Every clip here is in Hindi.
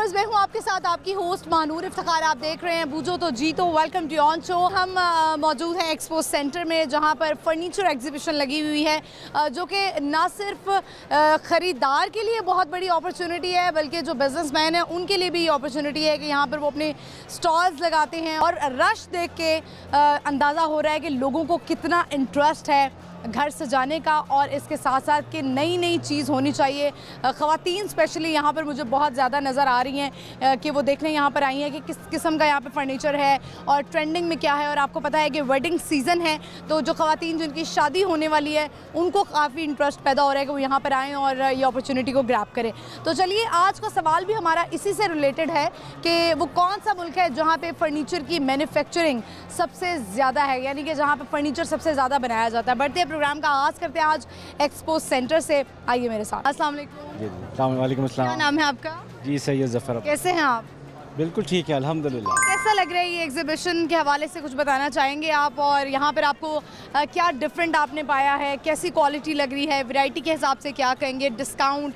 व्यूअर्स, मैं हूँ आपके साथ आपकी होस्ट मानूर इफ्तिखार। आप देख रहे हैं बूझो तो जीतो। Welcome to on show. हम मौजूद हैं एक्सपो सेंटर में, जहाँ पर फर्नीचर एग्जीबिशन लगी हुई है, जो कि ना सिर्फ ख़रीदार के लिए बहुत बड़ी अपॉर्चुनिटी है, बल्कि जो बिजनेसमैन हैं उनके लिए भी अपॉर्चुनिटी है कि यहाँ पर वो अपने स्टॉल्स लगाते हैं। और रश देख के अंदाज़ा हो रहा है कि लोगों को कितना इंटरेस्ट है घर सजाने का, और इसके साथ साथ कि नई नई चीज़ होनी चाहिए। ख़वातीन स्पेशली यहाँ पर मुझे बहुत ज़्यादा नज़र आ रही हैं कि वो देखने यहाँ पर आई हैं कि किस किस्म का यहाँ पे फर्नीचर है और ट्रेंडिंग में क्या है। और आपको पता है कि वेडिंग सीज़न है, तो जो ख़वातीन जिनकी शादी होने वाली है उनको काफ़ी इंटरेस्ट पैदा हो रहा है कि वो यहाँ पर आएँ और ये अपॉर्चुनिटी को ग्रैब करें। तो चलिए, आज का सवाल भी हमारा इसी से रिलेटेड है कि वो कौन सा मुल्क है जहाँ पर फ़र्नीचर की मैन्युफैक्चरिंग सबसे ज़्यादा है, यानी कि जहाँ पर फर्नीचर सबसे ज़्यादा बनाया जाता है। बढ़ते प्रोग्राम का आगाज़ करते हैं आज एक्सपो सेंटर से। आइए मेरे साथ। अस्सलाम वालेकुम। वालेकुम अस्सलाम। क्या नाम है आपका? जी सैयद ज़फ़र। कैसे हैं आप? बिल्कुल ठीक है, अल्हम्दुलिल्लाह। कैसा लग रहा है ये एग्जीबिशन के हवाले से कुछ बताना चाहेंगे आप? और यहाँ पर आपको क्या डिफरेंट आपने पाया है, कैसी क्वालिटी लग रही है, वैरायटी के हिसाब से क्या कहेंगे, डिस्काउंट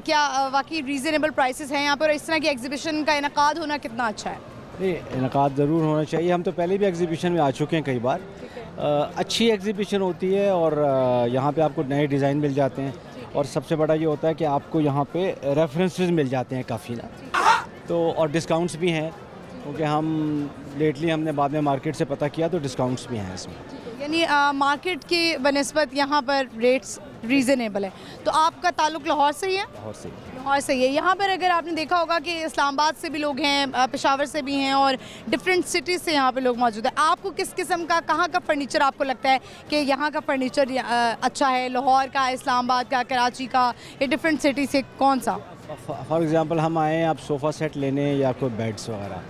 क्या वाकई रीज़नेबल प्राइसेस हैं यहाँ पर? इस तरह की एग्जीबिशन का इनकाद होना कितना अच्छा है? नहीं, इनकाद ज़रूर होना चाहिए। हम तो पहले भी एग्जीबिशन में आ चुके हैं कई बार। अच्छी एग्जीबिशन होती है और यहाँ पे आपको नए डिज़ाइन मिल जाते हैं, और सबसे बड़ा ये होता है कि आपको यहाँ पे रेफरेंसेस मिल जाते हैं काफ़ी ना, तो और डिस्काउंट्स भी हैं, क्योंकि हमने बाद में मार्केट से पता किया तो डिस्काउंट्स भी हैं इसमें। यानी मार्केट की बनिस्बत यहाँ पर रेट्स रीज़नेबल है। तो आपका ताल्लुक़ लाहौर से ही है? लाहौर से। लाहौर से ही है। यहाँ पर अगर आपने देखा होगा कि इस्लामाबाद से भी लोग हैं, पेशावर से भी हैं, और डिफरेंट सिटीज़ से यहाँ पे लोग मौजूद हैं। आपको किस किस्म का, कहाँ का फ़र्नीचर आपको लगता है कि यहाँ का फ़र्नीचर अच्छा है? लाहौर का, इस्लामाबाद का, कराची का, या डिफरेंट सिटी से कौन सा? फॉर एग्ज़ाम्पल हम आए हैं आप सोफ़ा सेट लेने या कोई बेड्स वगैरह,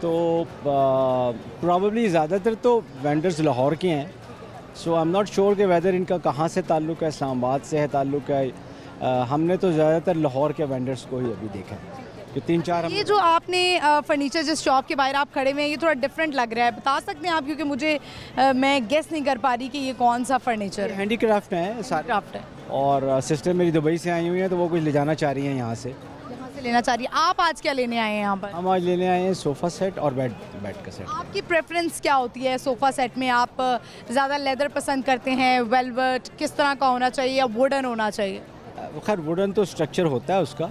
तो प्रॉबेबली ज़्यादातर तो वेंडर्स लाहौर के हैं। सो आई एम नॉट श्योर कि वेदर इनका कहाँ से ताल्लुक़ है, इस्लामाबाद से है ताल्लुक़ है। हमने तो ज़्यादातर लाहौर के वेंडर्स को ही अभी देखा है कि 3-4। ये जो आपने फर्नीचर जिस शॉप के बाहर आप खड़े हुए हैं, ये थोड़ा डिफरेंट लग रहा है, बता सकते हैं आप? क्योंकि मुझे मैं गेस नहीं कर पा रही कि ये कौन सा फर्नीचर है। हैंडीक्राफ्ट है, सारे क्राफ्ट है। और सिस्टर मेरी दुबई से आई हुई हैं, तो वो कुछ ले जाना चाह रही हैं यहाँ से लेना चाह रही है। आप आज क्या लेने आए हैं यहाँ पर? हम आज लेने आए हैं सोफ़ा सेट और बेड का सेट। आपकी प्रेफरेंस क्या होती है सोफ़ा सेट में? आप ज़्यादा लेदर पसंद करते हैं, वेलवेट किस तरह का होना चाहिए, या वुडन होना चाहिए? खैर वुडन तो स्ट्रक्चर होता है उसका।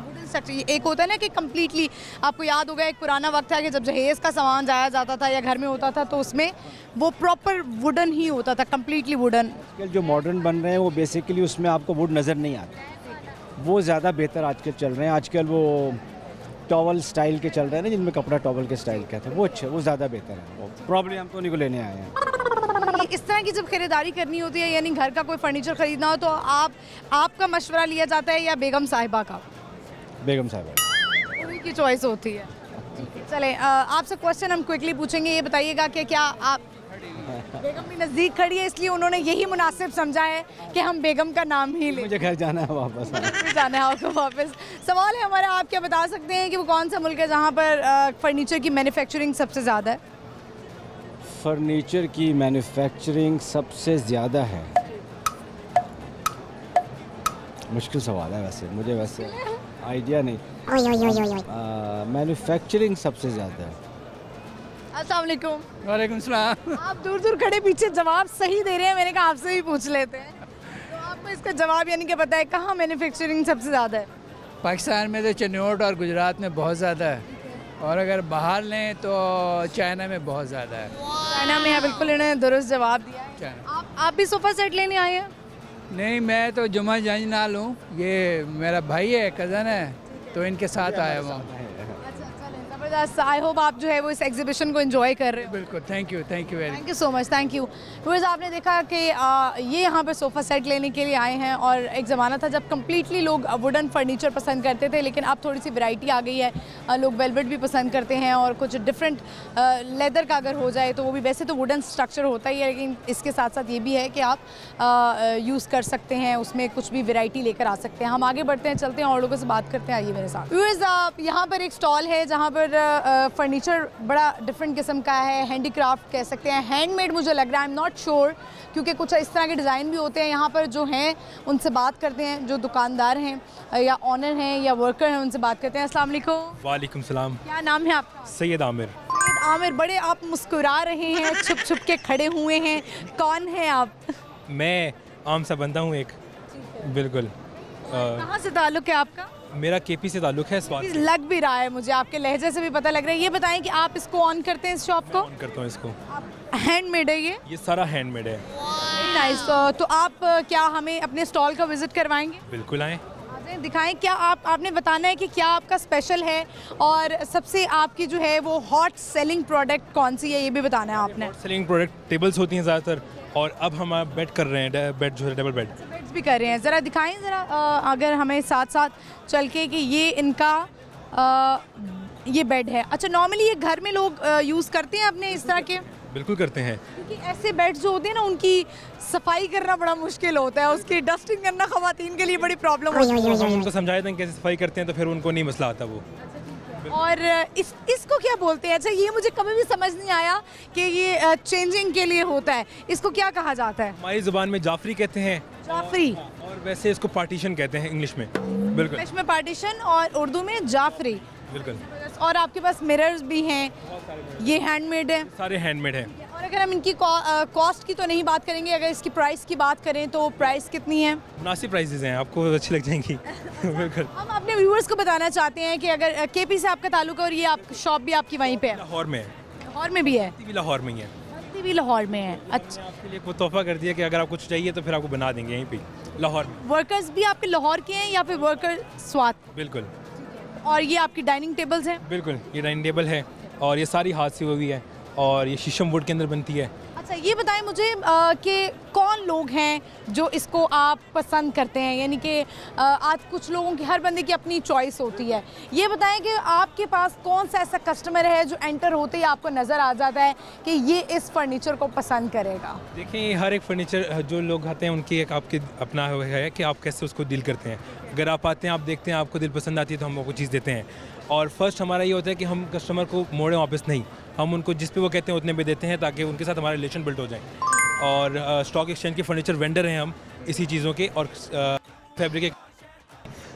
एक होता है ना कि कम्प्लीटली, आपको याद होगा एक पुराना वक्त था कि जब जहेज़ का सामान जाया जाता था या घर में होता था, तो उसमें वो प्रॉपर वुडन ही होता था, कम्प्लीटली वुडन। जो मॉडर्न बन रहे हैं वो बेसिकली उसमें आपको वुड नज़र नहीं आता, वो ज़्यादा बेहतर आजकल चल रहे हैं। आजकल वो टॉवल स्टाइल के चल रहे हैं ना, जिनमें कपड़ा टॉवल के स्टाइल का था, वो अच्छे, वो ज़्यादा बेहतर है। वो प्रॉब्लम हम तो उन्हीं को लेने आए हैं। इस तरह की जब खरीदारी करनी होती है, यानी घर का कोई फर्नीचर ख़रीदना हो, तो आपका मशवरा लिया जाता है या बेगम साहिबा का? बेगम साहिबा, उन्हीं की चॉइस होती है। चलें, आपसे क्वेश्चन हम क्विकली पूछेंगे। ये बताइएगा कि क्या आप, बेगम भी नज़दीक खड़ी है इसलिए उन्होंने यही मुनासिब समझा है कि हम बेगम का नाम ही लें। मुझे घर जाना है वापस। जाना है आपको वापस। सवाल है हमारा, आप क्या बता सकते हैं कि वो कौन सा मुल्क है जहाँ पर फर्नीचर की मैन्युफैक्चरिंग सबसे ज़्यादा है? फर्नीचर की मैन्युफैक्चरिंग सबसे ज़्यादा है? मुश्किल सवाल है वैसे आइडिया नहीं। मैन्युफैक्चरिंग सबसे ज़्यादा है। अस्सलाम वालेकुम। वालेकुम सलाम। आप दूर दूर खड़े पीछे जवाब सही दे रहे हैं, मैंने कहा आपसे भी पूछ लेते हैं। तो आपको इसका जवाब यानी कि पता है कहाँ मैन्युफैक्चरिंग सबसे ज़्यादा है? पाकिस्तान में तो चन्नौट और गुजरात में बहुत ज़्यादा है, और अगर बाहर लें तो चाइना में बहुत ज़्यादा है। चाइना में है, बिल्कुल इन्होंने दुरुस्त जवाब दिया है। चाइना। आप भी सोफ़ा सेट लेने आए हैं? नहीं, मैं तो जुम्मा जंज ना लूँ, ये मेरा भाई है, कज़न है, तो इनके साथ आया हुआ। ज़बरदस्त। आई होप आप जो है वो इस एग्जीबिशन को एंजॉय कर रहे हो। बिल्कुल, thank you very thank you so much, thank you. Viewers, आपने देखा कि ये यहाँ पर सोफ़ा सेट लेने के लिए आए हैं, और एक ज़माना था जब कम्प्लीटली लोग वुडन फर्नीचर पसंद करते थे, लेकिन अब थोड़ी सी वैरायटी आ गई है। लोग वेलवेट भी पसंद करते हैं, और कुछ डिफरेंट लेदर का अगर हो जाए तो वो भी, वैसे तो वुडन स्ट्रक्चर होता ही है, लेकिन इसके साथ साथ ये भी है कि आप यूज़ कर सकते हैं, उसमें कुछ भी वैरायटी लेकर आ सकते हैं। हम आगे बढ़ते हैं, चलते हैं और लोगों से बात करते हैं। आइए मेरे साथ। व्यूअर्स, यहाँ पर एक स्टॉल है जहाँ पर फर्नीचर बड़ा डिफरेंट किस्म का है, हैंडीक्राफ्ट कह सकते हैं, हैंडमेड मुझे लग रहा है, आई एम नॉट श्योर, क्योंकि कुछ इस तरह के डिज़ाइन भी होते हैं। यहाँ पर जो हैं उनसे बात करते हैं, जो दुकानदार हैं या ऑनर हैं या वर्कर हैं, उनसे बात करते हैं। अस्सलाम वालेकुम। वालेकुम सलाम। क्या नाम है आपका? सैयद आमिर। सैयद आमिर, बड़े आप मुस्कुरा रहे हैं, छुप छुप के खड़े हुए हैं, कौन है आप? मैं आम सा बंदा हूँ एक, बिल्कुल। कहाँ से ताल्लुक़ है आपका? मेरा केपी से ताल्लुक़ है। स्वाद से। लग भी रहा है मुझे, आपके लहजे से भी पता लग रहा है। ये बताएं कि आप इसको ऑन करते हैं, इस शॉप को? ऑन करता हूँ इसको। हैंडमेड है ये सारा हैंडमेड है। नाइस। तो आप क्या हमें अपने स्टॉल का विजिट करवाएंगे? बिल्कुल आएँ। आजें, दिखाएं क्या आपने बताना है कि क्या आपका स्पेशल है और सबसे आपकी जो है वो हॉट सेलिंग प्रोडक्ट कौन सी है, ये भी बताना है आपने। सेलिंग प्रोडक्ट टेबल्स होती हैं ज़्यादातर, और अब हम बेड कर रहे हैं, बेड जो है डबल बेड। बेड्स भी कर रहे हैं, ज़रा दिखाएं ज़रा अगर हमें साथ साथ चल के कि ये इनका ये बेड है। अच्छा, नॉर्मली ये घर में लोग यूज़ करते हैं अपने इस तरह के? बिल्कुल करते हैं। क्योंकि ऐसे बेड्स जो होते हैं ना, उनकी सफाई करना बड़ा मुश्किल होता है, उसकी डस्टिंग करना ख़वातीन के लिए बड़ी प्रॉब्लम होती है। हम उनको समझाए थे कैसे सफाई करते हैं, तो फिर उनको नहीं मसला आता वो। और इसको क्या बोलते हैं? अच्छा, ये मुझे कभी भी समझ नहीं आया कि ये चेंजिंग के लिए होता है, इसको क्या कहा जाता है? हमारी ज़ुबान में जाफरी कहते हैं, जाफरी, और वैसे इसको पार्टीशन कहते हैं इंग्लिश में। बिल्कुल इंग्लिश में पार्टीशन और उर्दू में जाफरी। बिल्कुल। और आपके पास मिरर्स भी हैं, ये हैंडमेड है, सारे हैंडमेड हैं। और अगर हम इनकी कॉस्ट की तो नहीं बात करेंगे, अगर इसकी प्राइस की बात करें तो प्राइस कितनी है? मुनासिब प्राइसेस हैं, आपको अच्छी लग जाएंगी। बिल्कुल। हम अपने व्यूअर्स को बताना चाहते हैं कि अगर केपी से आपका ताल्लुक है और ये आप शॉप भी आपकी वहीं पे है? लाहौर में है। लाहौर में भी है? भी लाहौर में ही है। भी लाहौर में है। अच्छा, आपके लिए कोई तोहफा कर दिया कि अगर आपको कुछ चाहिए तो फिर आपको बना देंगे यहीं पे लाहौर में। वर्कर्स भी आपके लाहौर के हैं या फिर वर्कर स्वात? बिल्कुल। और ये आपकी डाइनिंग टेबल्स हैं? बिल्कुल, ये डाइनिंग टेबल है और ये सारी हाथ से हुई है और ये शीशम वुड के अंदर बनती है। अच्छा, ये बताएं मुझे कि कौन लोग हैं जो इसको आप पसंद करते हैं, यानी कि आज कुछ लोगों की, हर बंदे की अपनी चॉइस होती है। ये बताएं कि आपके पास कौन सा ऐसा कस्टमर है जो एंटर होते ही आपको नज़र आ जाता है कि ये इस फर्नीचर को पसंद करेगा? देखिए, हर एक फर्नीचर जो लोग आते हैं उनकी एक आपके अपना है कि आप कैसे उसको डील करते हैं। अगर आप आते हैं, आप देखते हैं, आपको दिल पसंद आती है तो हम आपको चीज़ देते हैं। और फर्स्ट हमारा ये होता है कि हम कस्टमर को मोड़ें वापस नहीं, हम उनको जिस पे वो कहते हैं उतने पे देते हैं ताकि उनके साथ हमारा रिलेशन बिल्ड हो जाए। और स्टॉक एक्सचेंज के फर्नीचर वेंडर हैं हम इसी चीज़ों के, और फैब्रिक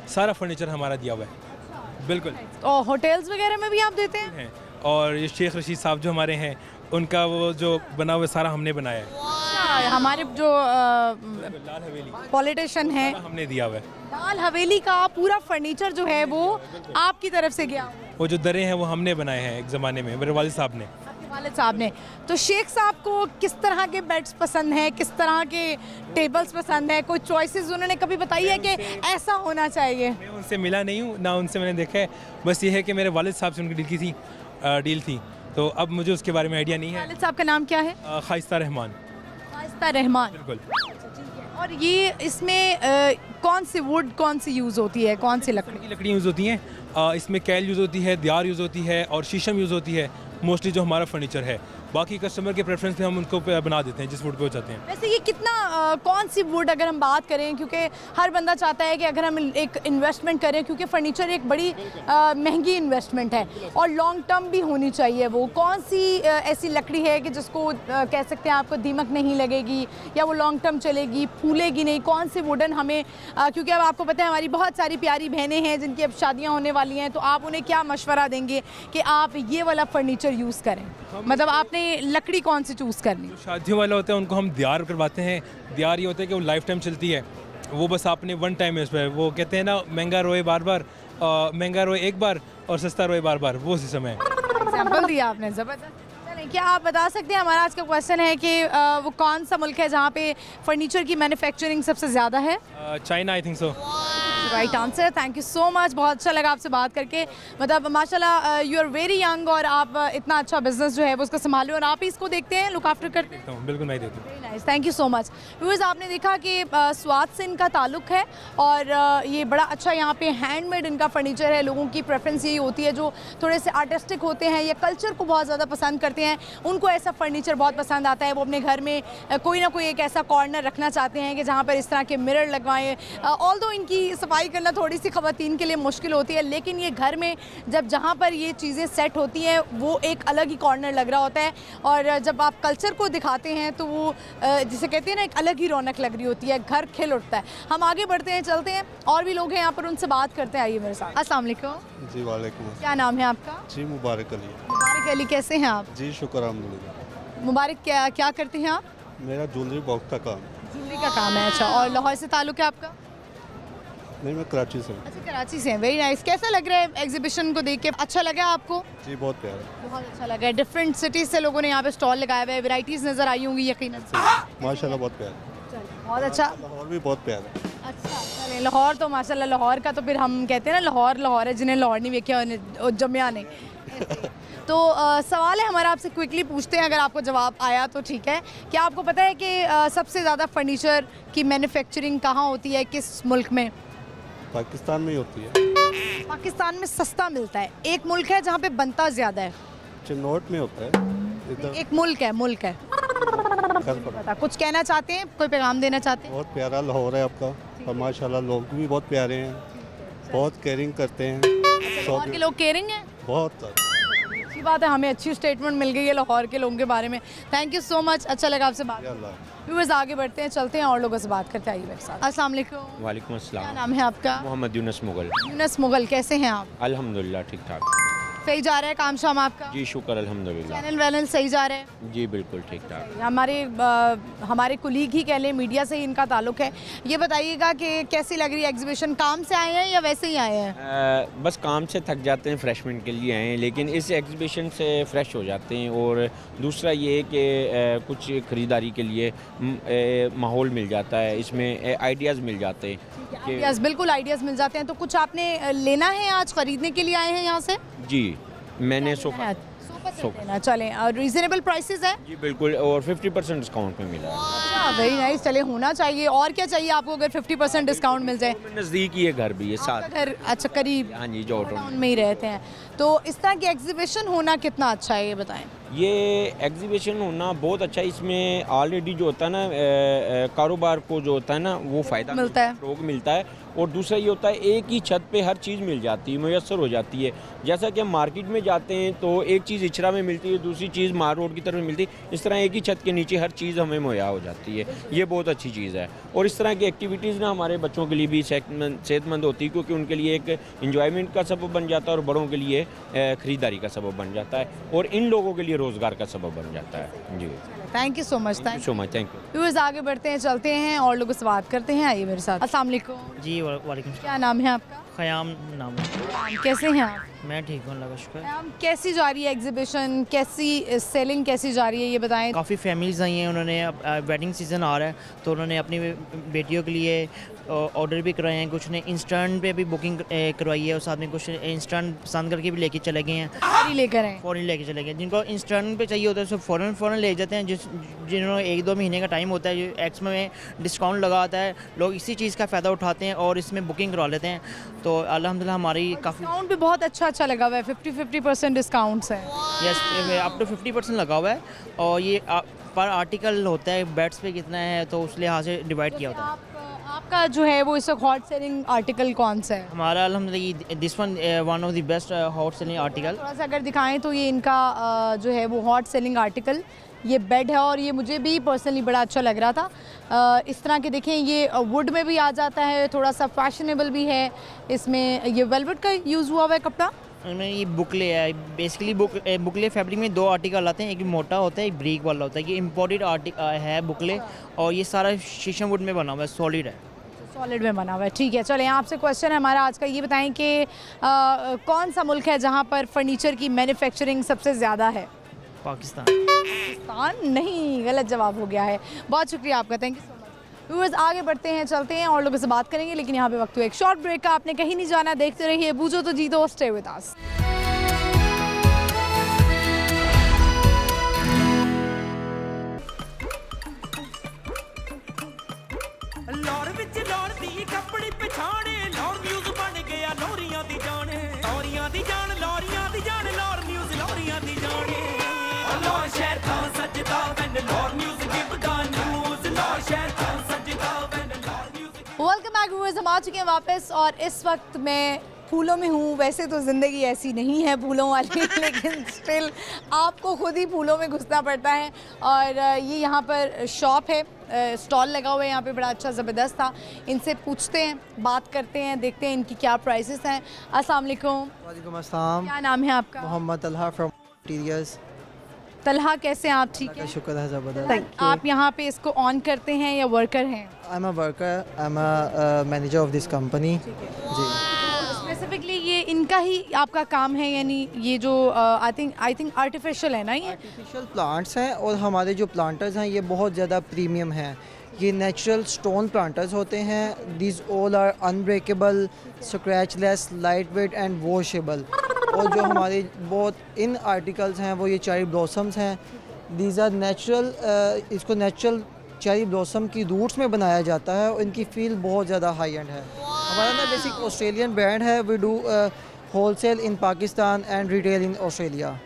सारा फर्नीचर हमारा दिया हुआ है। बिल्कुल। और होटल्स वगैरह में भी आप देते हैं? और ये शेख रशीद साहब जो हमारे हैं, उनका वो जो बना हुआ सारा हमने बनाया है। हमारे जो लाल हवेली पॉलिटिशियन हैं, हमने दिया हुआ है। लाल हवेली का पूरा फर्नीचर जो है वो आपकी तरफ से गया? वो जो दरें हैं वो हमने बनाए हैं एक ज़माने में, मेरे वालिद साहब ने। आपके वालिद साहब ने। तो शेख साहब को किस तरह के बेड्स पसंद हैं, किस तरह के टेबल्स पसंद है? कोई चॉइसेस उन्होंने कभी बताई है कि ऐसा होना चाहिए? मैं उनसे मिला नहीं हूँ, ना उनसे मैंने देखा है, बस ये है कि मेरे वालिद साहब से उनकी डील थी, तो अब मुझे उसके बारे में आइडिया नहीं है। वालिद साहब का नाम क्या है? खाइस्ता रहमान। खाइस्ता रहमान। बिल्कुल। और ये इसमें कौन सी वुड कौन सी यूज़ होती है, कौन सी लकड़ी? की लकड़ी यूज़ होती हैं, इसमें कैल यूज़ होती है, दियार यूज़ होती है और शीशम यूज़ होती है मोस्टली जो हमारा फर्नीचर है। बाकी कस्टमर के प्रेफरेंस पे हम उनको बना देते हैं जिस वुड पे वो चाहते हैं। वैसे ये कितना कौन सी वुड अगर हम बात करें, क्योंकि हर बंदा चाहता है कि अगर हम एक इन्वेस्टमेंट करें, क्योंकि फर्नीचर एक बड़ी महंगी इन्वेस्टमेंट है और लॉन्ग टर्म भी होनी चाहिए, वो कौन सी ऐसी लकड़ी है कि जिसको कह सकते हैं आपको दीमक नहीं लगेगी या वो लॉन्ग टर्म चलेगी, फूलेगी नहीं? कौन सी वुडन हमें, क्योंकि अब आपको पता है हमारी बहुत सारी प्यारी बहनें हैं जिनकी अब शादियाँ होने वाली हैं, तो आप उन्हें क्या मशवरा देंगे कि आप ये वाला फर्नीचर यूज़ करें? मतलब आपने लकड़ी कौन सी चूज़ करनी? शादियों वाला होता है उनको हम दियार करवाते हैं। दियार ये होता है कि वो लाइफ टाइम चलती है, वो बस आपने वन टाइम है उस पर। वो कहते हैं ना, महंगा रोए बार बार, महंगा रोए एक बार और सस्ता रोए बार बार, वो सिस्टम है। एग्जाम्पल दिया आपने, ज़बरदस्त। चलें, क्या आप बता सकते हैं, हमारा आज का क्वेश्चन है कि वो कौन सा मुल्क है जहाँ पे फर्नीचर की मैन्युफैक्चरिंग सबसे ज़्यादा है? China, I think so. Right answer. Thank you so much, बहुत अच्छा लगा आपसे बात करके। मतलब माशाल्लाह यू आर वेरी यंग और आप इतना अच्छा बिजनेस जो है वो उसको संभाले और आप ही इसको देखते हैं, लुक आफ्टर करते हैं। बिल्कुल मैं देता हूँ। Very nice, thank you so much. Viewers, आपने देखा कि स्वाद से इनका ताल्लुक है और ये बड़ा अच्छा यहाँ पे हैंडमेड इनका फर्नीचर है। लोगों की प्रेफरेंस यही होती है जो थोड़े से आर्टिस्टिक होते हैं या कल्चर को बहुत ज़्यादा पसंद करते हैं, उनको ऐसा फर्नीचर बहुत पसंद आता है। वो अपने घर में कोई ना कोई एक ऐसा कॉर्नर रखना चाहते हैं कि जहाँ पर इस तरह के मिरर लगवाएं। ऑल्दो इनकी सफाई सफाई करना थोड़ी सी ख़वातीन के लिए मुश्किल होती है, लेकिन ये घर में जब जहाँ पर ये चीज़ें सेट होती हैं वो एक अलग ही कॉर्नर लग रहा होता है, और जब आप कल्चर को दिखाते हैं तो वो जिसे कहते हैं ना, एक अलग ही रौनक लग रही होती है, घर खिल उठता है। हम आगे बढ़ते हैं, चलते हैं, और भी लोग हैं यहाँ पर, उनसे बात करते हैं। आइए मेरे साथ। अस्सलाम वालेकुम। जी वालेकुम अस्सलाम। क्या नाम है आपका? जी मुबारक अली। मुबारक अली, कैसे हैं आप? जी शुक्र अल्हम्दुलिल्लाह। मुबारक, क्या करते हैं आप? मेरा ज्वेलरी बॉक्स का काम। ज्वेलरी का काम है, अच्छा। और लाहौर से ताल्लुक़ है आपका? नहीं, मैं कराची से हूँ। अच्छा, कराची से हैं। Very nice. कैसा लग रहा है एग्जीबिशन को देख के? अच्छा लगा आपको? जी बहुत प्यारा। बहुत अच्छा लगा है। डिफरेंट सिटीज़ से लोगों ने यहाँ पे स्टॉल लगाया हुआ है, वैरायटीज़ नज़र आई होंगी यकीनन से। माशाल्लाह बहुत प्यारा। चलिए, बहुत अच्छा। लाहौर भी बहुत प्यारा। अच्छा, चलिए, लाहौर तो माशाल्लाह, लाहौर का तो फिर हम कहते हैं ना, लाहौर लाहौर है, जिन्हें लाहौर नहीं देखा उन्हें जमिया नहीं। तो सवाल है हमारा, आपसे क्विकली पूछते हैं, अगर आपको जवाब आया तो ठीक है। क्या आपको पता है कि सबसे ज़्यादा फर्नीचर की मैन्युफैक्चरिंग कहाँ होती है, किस मुल्क में? पाकिस्तान में ही होती है। पाकिस्तान में सस्ता मिलता है। एक मुल्क है जहाँ पे बनता ज़्यादा है। चिन्नौट में होता है इधर। एक मुल्क है। पता, कुछ कहना चाहते हैं, कोई पैगाम देना चाहते हैं? बहुत प्यारा लाहौर है आपका, और माशाल्लाह लोग भी बहुत प्यारे हैं, बहुत केयरिंग करते हैं। लाहौर के लोग केयरिंग हैं? बहुत। अच्छी बात है, हमें अच्छी स्टेटमेंट मिल गई है लाहौर के लोगों के बारे में। थैंक यू सो मच, अच्छा लगा आपसे बात। व्यूअर्स, आगे बढ़ते हैं, चलते हैं और लोगों से बात करते हैं। आइए मेरे साथ। अस्सलाम वालेकुम। वालेकुम क्या अस्सलाम। नाम है आपका? मोहम्मद यूनुस मुगल। यूनुस मुगल, कैसे हैं आप? अल्हम्दुलिल्लाह ठीक ठाक। सही जा रहा है काम शाम आपका? जी शुक्र अल्हम्दुलिल्लाह। चैनल वैनल सही जा रहा है? जी बिल्कुल ठीक ठाक। हमारे कुलीग ही कह लें, मीडिया से ही इनका ताल्लुक है। ये बताइएगा कि कैसी लग रही है एग्जीबिशन? काम से आए हैं या वैसे ही आए हैं? बस काम से थक जाते हैं, फ्रेशमेंट के लिए आए हैं, लेकिन इस एग्जीबिशन से फ्रेश हो जाते हैं। और दूसरा ये कि कुछ ख़रीदारी के लिए माहौल मिल जाता है, इसमें आइडियाज़ मिल जाते हैं। आइडियाज़, बिल्कुल आइडियाज़ मिल जाते हैं। तो कुछ आपने लेना है, आज ख़रीदने के लिए आए हैं यहाँ से? जी मैंने सोफा लेना। चलें, और रीज़नेबल प्राइसेस है? जी बिल्कुल, और 50% डिस्काउंट में मिला है। अच्छा, वेरी नाइस। चले, होना चाहिए। और क्या चाहिए आपको अगर 50% डिस्काउंट मिल जाए? नज़दीक ही है घर भी, ये साथ घर। अच्छा, करीब। हाँ जी, जो टाउन में ही रहते हैं। तो इस तरह की एग्जीबिशन होना कितना अच्छा है, ये बताएं। ये एग्जीबिशन होना बहुत अच्छा है। इसमें ऑलरेडी जो होता है ना, कारोबार को जो होता है ना, वो फ़ायदा मिलता है, फ़रोग़ मिलता है। और दूसरा ये होता है, एक ही छत पे हर चीज़ मिल जाती है, मुयस्सर हो जाती है। जैसा कि हम मार्केट में जाते हैं तो एक चीज़ इचरा में मिलती है, दूसरी चीज़ मार रोड की तरफ मिलती है। इस तरह एक ही छत के नीचे हर चीज़ हमें मुहैया हो जाती है। ये बहुत अच्छी चीज़ है। और इस तरह की एक्टिविटीज़ ना हमारे बच्चों के लिए भी सेहतमंद होती है, क्योंकि उनके लिए एक इंजॉयमेंट का सबब बन जाता है, और बड़ों के लिए ख़रीदारी का सबब बन जाता है, और इन लोगों के लिए रोज़गार का सबब बन जाता है। जी thank you so much. Thank so much, thank you. Viewers, आगे बढ़ते हैं, चलते हैं और लोगों से बात करते हैं। आइए मेरे साथ। अस्सलाम वालेकुम। जी वालेकुम। क्या नाम है आपका? ख़याम नाम है। कैसे हैं आप? मैं ठीक हूँ, अल्लाह का शुक्र। कैसी जा रही है एग्जीबिशन? कैसी सेलिंग कैसी जा रही है, ये बताएं। काफ़ी फैमिलीज़ आई हैं, उन्होंने वेडिंग सीज़न आ रहा है तो उन्होंने अपनी बेटियों के लिए ऑर्डर भी कराए हैं। कुछ ने इंस्टेंट पे भी बुकिंग करवाई है, और साथ में कुछ इंस्टेंट पसंद करके भी लेके चले गए हैं। लेकर आए, फ़ौरन लेके चले गए। जिनको इंस्टेंट पे चाहिए होता है, सब फ़ौरन ले जाते हैं। जिन्होंने 1-2 महीने का टाइम होता है, जो एक्स में डिस्काउंट लगा आता है, लोग इसी चीज़ का फ़ायदा उठाते हैं और इसमें बुकिंग करवा लेते हैं। तो अल्हम्दुलिल्लाह हमारी काफ़ी डिस्काउंट भी बहुत अच्छा लगा हुआ है। 50% डिस्काउंट्स हैं। यस, अप टू 50% लगा हुआ है। और ये पर आर्टिकल होता है, बेड्स पे कितना है, तो उस लिहाज से डिवाइड किया होता है। आपका जो है वो इस वक्त हॉट सेलिंग आर्टिकल कौन सा है? हमारा अल्हम्दुलिल्लाह this one of the best hot selling article. थोड़ा सा अगर दिखाएं तो ये इनका जो है वो हॉट सेलिंग आर्टिकल ये बेड है, और ये मुझे भी पर्सनली बड़ा अच्छा लग रहा था। इस तरह के देखें, ये वुड में भी आ जाता है, थोड़ा सा फैशनेबल भी है। इसमें ये वेलवेट का यूज़ हुआ हुआ है कपड़ा। ये बुकले है बेसिकली। बुकले फैब्रिक में 2 आर्टिकल आते हैं, एक मोटा होता है, एक ब्रीक वाला होता है। ये इम्पोर्टेड आर्टिकल है बुकले, और ये सारा शीशम वुड में बना हुआ है, सॉलिड है। सॉलिड में बना हुआ है, ठीक है। चलें, आपसे क्वेश्चन है हमारा आज का, ये बताएं कि कौन सा मुल्क है जहाँ पर फर्नीचर की मैन्युफैक्चरिंग सबसे ज़्यादा है? पाकिस्तान। पाकिस्तान नहीं, गलत जवाब हो गया है। बहुत शुक्रिया आपका, thank you so much. Viewers, आगे बढ़ते हैं, चलते हैं और लोगों से बात करेंगे, लेकिन यहाँ पे वक्त हुआ एक शॉर्ट ब्रेक का। आपने कहीं नहीं जाना, देखते रहिए बूझो तो जीतो, स्टे विद अस। लाहौर विच लाहौर दी कपड़ी पछाणे, लाहौर न्यूज़ बन गया लोरियां दी जाने, लोरियां दी जान, लोरियां दी जान, लाहौर न्यूज़ लोरियां दी जाने। लाहौर शहर था सजदा वैन Lahore news give the news, Lahore शहर था सजदा वैन Lahore news. Welcome back viewers, हम आ चुके हैं वापस और इस वक्त मैं फूलों में हूँ। वैसे तो ज़िंदगी ऐसी नहीं है फूलों वाली लेकिन स्टिल आपको खुद ही फूलों में घुसना पड़ता है। और ये यहाँ पर शॉप है, स्टॉल लगा हुआ है यहाँ पे, बड़ा अच्छा ज़बरदस्त था। इनसे पूछते हैं, बात करते हैं, देखते हैं इनकी क्या प्राइसेस हैं। अस्सलाम वालेकुम। वालेकुम अस्सलाम। क्या नाम है आपका? Mohammad Talha from materials. तलहा, कैसे हैं आप? ठीक का है। शुक्र है, ज़बरदस्त। आप यहाँ पे इसको ऑन करते हैं या वर्कर हैं? I am a worker, I am a manager of this company. जी। स्पेसिफिकली ये इनका ही आपका काम है, यानी ये जो आई थिंक आर्टिफिशियल है ना ये? आर्टिफिशियल प्लांट्स हैं और हमारे जो प्लांटर्स हैं ये बहुत ज़्यादा प्रीमियम हैं। ये नेचुरल स्टोन प्लांटर्स होते हैं। These all are unbreakable, scratchless, light weight and washable. और जो हमारे बहुत इन आर्टिकल्स हैं वो ये चेरी ब्लॉसम्स हैं। दीज आर नेचुरल, इसको नेचुरल चेरी ब्लॉसम की रूट्स में बनाया जाता है और इनकी फील बहुत ज़्यादा हाई एंड है। हमारा ना बेसिक ऑस्ट्रेलियन ब्रांड है। We do wholesale in Pakistan and retail in Australia.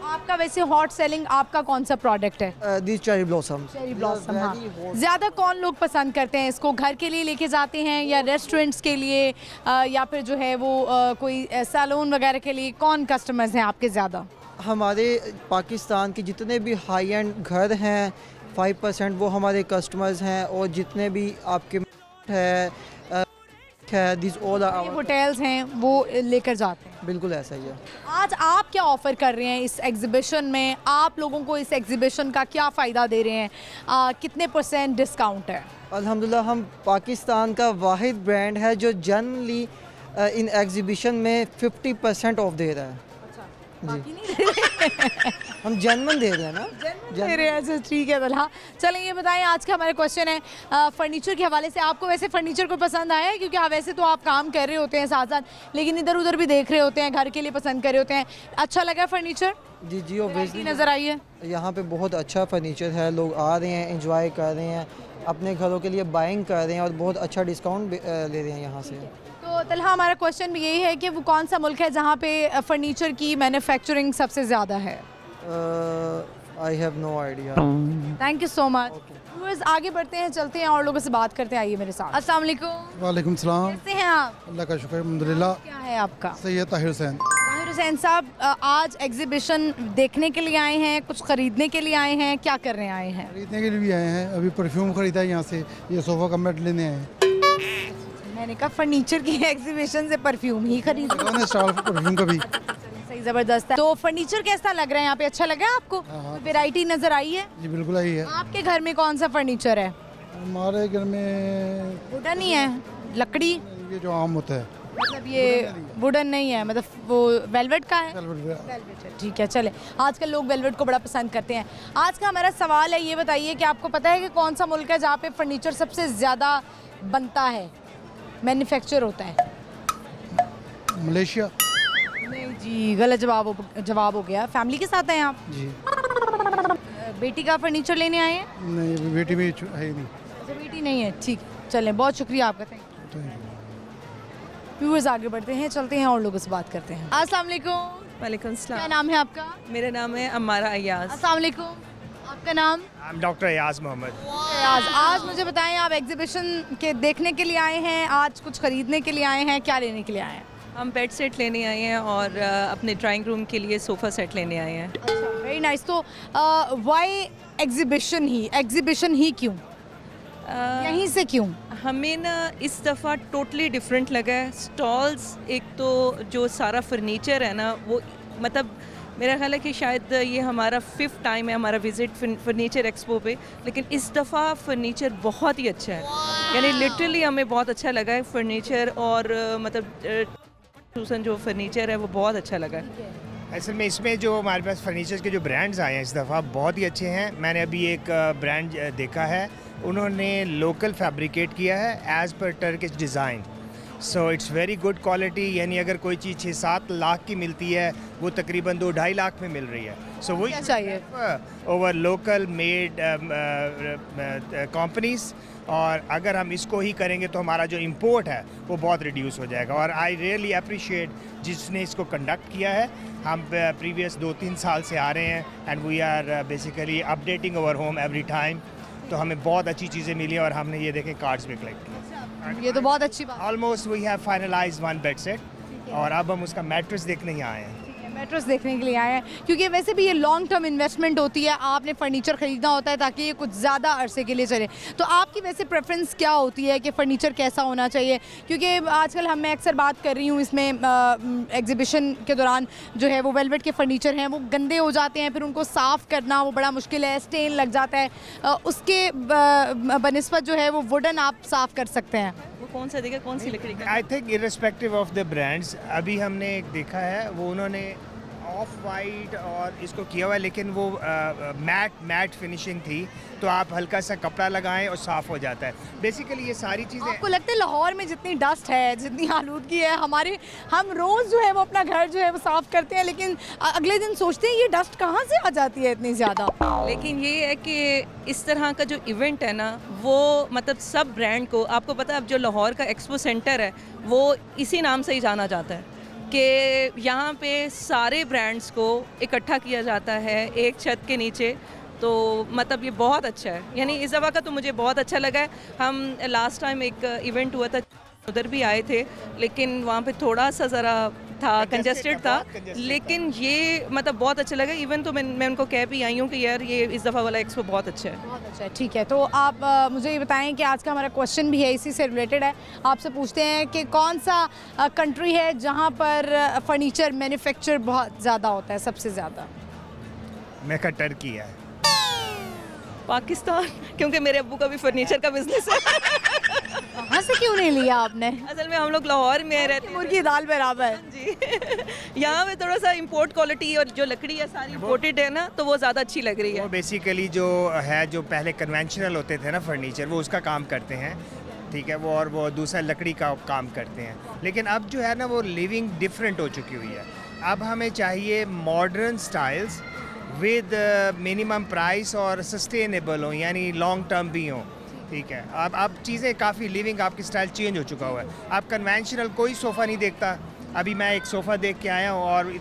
आपका वैसे हॉट सेलिंग आपका कौन सा प्रोडक्ट है? These cherry blossoms. Cherry blossom, हाँ। ज़्यादा कौन लोग पसंद करते हैं इसको? घर के लिए लेके जाते हैं या रेस्टोरेंट्स के लिए या फिर जो है वो कोई सैलून वगैरह के लिए? कौन कस्टमर्स हैं आपके ज़्यादा? हमारे पाकिस्तान के जितने भी हाई एंड घर हैं 5% वो हमारे कस्टमर्स हैं। और जितने भी आपके है दिस ऑल आवर होटल्स हैं वो लेकर जाते हैं। बिल्कुल ऐसा ही है। आज आप क्या ऑफ़र कर रहे हैं इस एग्जीबिशन में? आप लोगों को इस एग्जीबिशन का क्या फ़ायदा दे रहे हैं? कितने % डिस्काउंट है? अल्हम्दुलिल्लाह हम पाकिस्तान का वाहिद ब्रांड है जो जनरली इन एग्जीबिशन में 50% ऑफ दे रहा है। बाकी नहीं दे रहे? हम जनमन दे रहे हैं ना। दे रहे हैं, अच्छा ठीक है। तलहा, चलें ये बताएं, आज का हमारा क्वेश्चन है फर्नीचर के हवाले से। आपको वैसे फर्नीचर को पसंद आया है? क्योंकि वैसे तो आप काम कर रहे होते हैं साथ साथ, लेकिन इधर उधर भी देख रहे होते हैं, घर के लिए पसंद कर रहे होते हैं। अच्छा लगा फर्नीचर? जी जी, ऑब्वियसली नज़र आई है यहाँ पे बहुत अच्छा फर्नीचर है। लोग आ रहे हैं, एंजॉय कर रहे हैं, अपने घरों के लिए बाइंग कर रहे हैं और बहुत अच्छा डिस्काउंट ले रहे हैं यहाँ से। तो तलहा, हमारा क्वेश्चन भी यही है कि वो कौन सा मुल्क है जहाँ पे फर्नीचर की मैन्युफैक्चरिंग सबसे ज़्यादा है? I have no idea. Thank you so much. Viewers, आगे बढ़ते हैं, चलते हैं और लोगों से बात करते हैं। आइए मेरे साथ। अस्सलाम वालेकुम। वालेकुम सलाम। कैसे हैं आप? अल्लाह का शुक्र, अल्हम्दुलिल्लाह। क्या है आपका? सैयद ताहिर हुसैन। ताहिर हुसैन साहब, आज एग्जीबिशन देखने के लिए आए हैं, कुछ खरीदने के लिए आए हैं, क्या करने आए हैं? खरीदने के लिए भी आए हैं। अभी परफ्यूम खरीदा है यहाँ से, ये सोफ़ा का मैट लेने आए हैं। मैंने कहा फर्नीचर की एग्जीबिशन से परफ्यूम ही खरीद। स्टॉल परफ्यूम का भी सही, ज़बरदस्त है। तो फर्नीचर कैसा लग रहा है यहाँ पे? अच्छा लगा आपको? वैरायटी नज़र आई है? जी बिल्कुल आई है। आपके घर में कौन सा फर्नीचर है? हमारे घर में वुडन ही है, लकड़ी? ये जो आम होता है, मतलब ये वुडन नहीं है, मतलब वो वेलवेट का है? वेलवेट। वेलवेट है, ठीक है। चले, आजकल लोग वेलवेट को बड़ा पसंद करते हैं। आज का हमारा सवाल है, ये बताइए कि आपको पता है कि कौन सा मुल्क है जहाँ पे फर्नीचर सबसे ज़्यादा बनता है, मैन्युफैक्चर होता है? मलेशिया। नहीं जी, गलत जवाब हो गया। फैमिली के साथ हैं आप? जी। बेटी का फर्नीचर लेने आए हैं? नहीं, अभी बेटी भी है ही नहीं। अच्छा, बेटी नहीं है, ठीक। चलें, बहुत शुक्रिया आपका, थैंक यू। व्यूअर्स, आगे बढ़ते हैं, चलते हैं और लोगों से बात करते हैं। अस्सलाम वालेकुम। वालेकुम क्या सलाम। नाम है आपका? मेरा नाम है अम्मारा अयाज। अस्सलाम वालेकुम। आपका नाम? डॉक्टर अयाज मोहम्मद। आज मुझे बताएं, आप एग्जीबिशन के देखने के लिए आए हैं, आज कुछ खरीदने के लिए आए हैं, क्या लेने के लिए आए हैं? हम बेड सेट लेने आए हैं और अपने ड्राइंग रूम के लिए सोफ़ा सेट लेने आए हैं। अच्छा, वेरी नाइस। तो व्हाई एग्जीबिशन ही क्यों? यहीं से क्यों? हमें ना इस दफ़ा टोटली डिफरेंट लगा है। स्टॉल्स, एक तो जो सारा फर्नीचर है ना, वो मतलब मेरा ख्याल है कि शायद ये हमारा 5th टाइम है हमारा विज़िट फर्नीचर एक्सपो पे, लेकिन इस दफ़ा फर्नीचर बहुत ही अच्छा है। यानी लिटरली हमें बहुत अच्छा लगा है फर्नीचर, और मतलब जो फर्नीचर है वो बहुत अच्छा लगा है। असल में इसमें जो हमारे पास फर्नीचर के जो ब्रांड्स आए हैं इस दफ़ा बहुत ही अच्छे हैं। मैंने अभी एक ब्रांड देखा है, उन्होंने लोकल फैब्रिकेट किया है as per Turkish design. So it's very good quality. यानी अगर कोई चीज़ 6-7 लाख की मिलती है, वो तकरीबन 2-2.5 लाख में मिल रही है। सो वही चाहिए ओवर लोकल मेड कंपनीज। और अगर हम इसको ही करेंगे तो हमारा जो इंपोर्ट है वो बहुत रिड्यूस हो जाएगा। और आई रियली अप्रिशिएट जिसने इसको कंडक्ट किया है। हम प्रीवियस 2-3 साल से आ रहे हैं and we are basically updating our home every time. तो हमें बहुत अच्छी चीज़ें मिली और हमने ये देखें कार्ड्स भी कलेक्ट किए। ये तो बहुत अच्छी बात almost we have finalised one bed set और अब हम उसका मैट्रेस देखने ही आए हैं। है। मैट्रेस देखने के लिए आए हैं क्योंकि वैसे भी ये लॉन्ग टर्म इन्वेस्टमेंट होती है, आपने फर्नीचर ख़रीदना होता है ताकि ये कुछ ज़्यादा अरसे के लिए चले। तो आपकी वैसे प्रेफरेंस क्या होती है कि फ़र्नीचर कैसा होना चाहिए? क्योंकि आजकल मैं अक्सर बात कर रही हूँ इसमें एग्जीबिशन के दौरान जो है वो वेलवेट के फ़र्नीचर हैं वो गंदे हो जाते हैं, फिर उनको साफ़ करना वो बड़ा मुश्किल है, स्टेन लग जाता है। उसके बनिस्बत जो है वो वुडन आप साफ़ कर सकते हैं। वो कौन सा देगा, कौन सी लकड़ी का? I think irrespective of the brands, अभी हमने एक देखा है वो उन्होंने ऑफ वाइट और इसको किया हुआ है, लेकिन वो मैट फिनिशिंग थी, तो आप हल्का सा कपड़ा लगाएं और साफ़ हो जाता है। बेसिकली ये सारी चीज़ें आपको लगता है लाहौर में जितनी डस्ट है, जितनी आलूदगी है, हम रोज़ जो है वो अपना घर जो है वो साफ़ करते हैं, लेकिन अगले दिन सोचते हैं ये डस्ट कहाँ से आ जाती है इतनी ज़्यादा? लेकिन ये है कि इस तरह का जो इवेंट है ना वो मतलब सब ब्रांड को, आपको पता है अब जो लाहौर का एक्सपो सेंटर है वो इसी नाम से ही जाना जाता है कि यहाँ पे सारे ब्रांड्स को इकट्ठा किया जाता है एक छत के नीचे। तो मतलब ये बहुत अच्छा है, यानी इस दफ़ा का तो मुझे बहुत अच्छा लगा है। हम लास्ट टाइम एक इवेंट हुआ था उधर भी आए थे, लेकिन वहाँ पे थोड़ा सा ज़रा था कंजेस्टेड था, लेकिन ये मतलब बहुत अच्छा लगा। इवन तो मैं उनको कह भी आई हूँ कि यार ये इस दफ़ा वाला एक्सपो बहुत अच्छा है। बहुत अच्छा है, ठीक है। तो आप मुझे ये बताएं कि आज का हमारा क्वेश्चन भी है इसी से रिलेटेड है। आपसे पूछते हैं कि कौन सा कंट्री है जहाँ पर फर्नीचर मैन्युफैक्चर बहुत ज़्यादा होता है, सबसे ज़्यादा? मैं का टर्की है। पाकिस्तान, क्योंकि मेरे अब्बू का भी फर्नीचर का बिजनेस है। कहाँ से क्यों नहीं लिया आपने? असल में हम लोग लाहौर में रहते हैं। मुर्गी दाल बराबर जी। यहाँ पे थोड़ा सा इंपोर्ट क्वालिटी और जो लकड़ी है सारी इंपोर्टेड है ना, तो वो ज़्यादा अच्छी लग रही है। वो बेसिकली जो है, जो पहले कन्वेंशनल होते थे ना फर्नीचर, वो उसका काम करते हैं, ठीक है, वो और वो दूसरा लकड़ी का काम करते हैं। लेकिन अब जो है ना वो लिविंग डिफरेंट हो चुकी हुई है। अब हमें चाहिए modern styles with minimum price और सस्टेनेबल हो, यानी लॉन्ग टर्म भी हो, ठीक है। अब चीज़ें काफ़ी लिविंग, आपकी स्टाइल चेंज हो चुका हुआ है। आप कन्वेंशनल कोई सोफ़ा नहीं देखता। अभी मैं एक सोफ़ा देख के आया हूँ और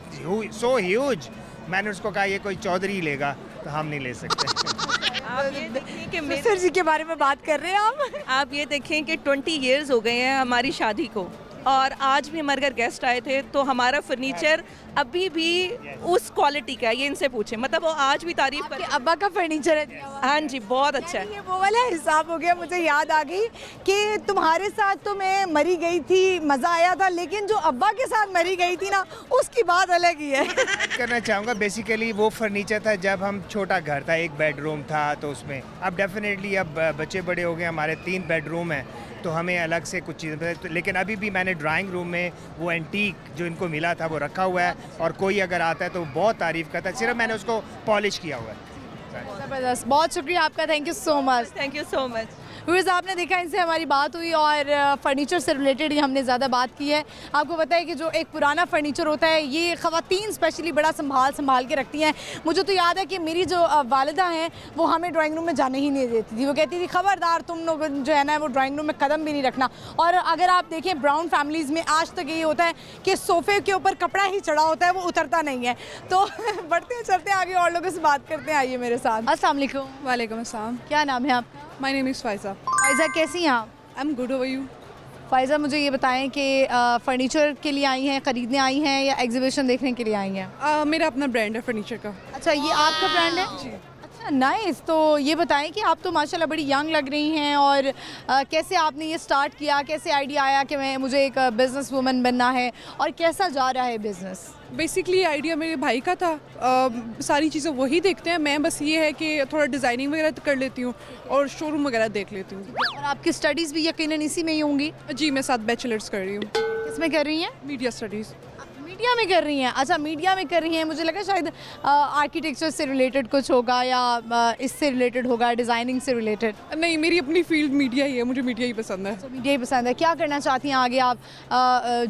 सो ह्यूज, मैंने उसको कहा ये कोई चौधरी लेगा, तो हम नहीं ले सकते। आप ये देखें कि सर जी के बारे में बात कर रहे हैं आप ये देखें कि 20 इयर्स हो गए हैं हमारी शादी को, और आज भी हमारे घर गेस्ट आए थे, तो हमारा फर्नीचर अभी भी उस क्वालिटी का है। ये इनसे पूछे, मतलब वो आज भी तारीफ करते हैं। अब्बा का फर्नीचर है? हाँ जी, बहुत अच्छा है। ये वो वाला हिसाब हो गया। मुझे याद आ गई कि तुम्हारे साथ तो मैं मरी गई थी, मज़ा आया था, लेकिन जो अब्बा के साथ मरी गई थी ना, उसकी बात अलग ही है। करना चाहूँगा, बेसिकली वो फर्नीचर था जब हम छोटा घर था, एक बेडरूम था, तो उसमें अब डेफिनेटली अब बच्चे बड़े हो गए, हमारे 3 बेडरूम हैं, तो हमें अलग से कुछ चीज़ें, लेकिन अभी भी मैंने ड्राइंग रूम में वो एंटीक जो इनको मिला था वो रखा हुआ है, और कोई अगर आता है तो बहुत तारीफ़ करता है। सिर्फ मैंने उसको पॉलिश किया हुआ है। ज़बरदस्त, बहुत शुक्रिया आपका, thank you so much. Thank you so much. Viewers, आपने देखा इनसे हमारी बात हुई और फर्नीचर से रिलेटेड ही हमने ज़्यादा बात की है। आपको पता है कि जो एक पुराना फर्नीचर होता है ये ख़वातीन स्पेशली बड़ा संभाल के रखती हैं। मुझे तो याद है कि मेरी जो वालिदा हैं वो हमें ड्राइंग रूम में जाने ही नहीं देती थी। वो कहती थी खबरदार तुम लोग जो है ना वो ड्राइंग रूम में कदम भी नहीं रखना। और अगर आप देखें ब्राउन फैमिलीज़ में आज तक यही होता है कि सोफ़े के ऊपर कपड़ा ही चढ़ा होता है, वो उतरता नहीं है। तो बढ़ते चलते आगे और लोगों से बात करते हैं, आइए मेरे साथ। अस्सलाम वालेकुम। वालेकुम अस्सलाम। क्या नाम है आपका? My name is Faiza. Faiza, कैसी हैं आप? I am good, how are you? Faiza, मुझे ये बताएं कि फ़र्नीचर के लिए आई हैं, ख़रीदने आई हैं, या एग्जीबिशन देखने के लिए आई हैं? मेरा अपना ब्रांड है फर्नीचर का। अच्छा, ये आपका ब्रांड है? जी। अच्छा, नाइस। तो ये बताएं कि आप तो माशाल्लाह बड़ी यंग लग रही हैं, और कैसे आपने ये स्टार्ट किया, कैसे आइडिया आया कि मुझे एक बिज़नेस वूमन बनना है, और कैसा जा रहा है बिज़नेस? बेसिकली आइडिया मेरे भाई का था। सारी चीज़ें वही देखते हैं, मैं बस ये है कि थोड़ा डिज़ाइनिंग वगैरह कर लेती हूँ और शोरूम वगैरह देख लेती हूँ। और आपकी स्टडीज़ भी यकीनन इसी में ही होंगी? जी, मैं 7 बैचलर्स कर रही हूँ। किसमें कर रही हैं? Media studies. मीडिया में कर रही हैं? अच्छा, मीडिया में कर रही हैं। मुझे लगा शायद आर्किटेक्चर से रिलेटेड कुछ होगा, या इससे रिलेटेड होगा, डिज़ाइनिंग से रिलेटेड। नहीं, मेरी अपनी फील्ड मीडिया ही है, मुझे मीडिया ही पसंद है। तो मीडिया ही पसंद है। क्या करना चाहती हैं आगे आप?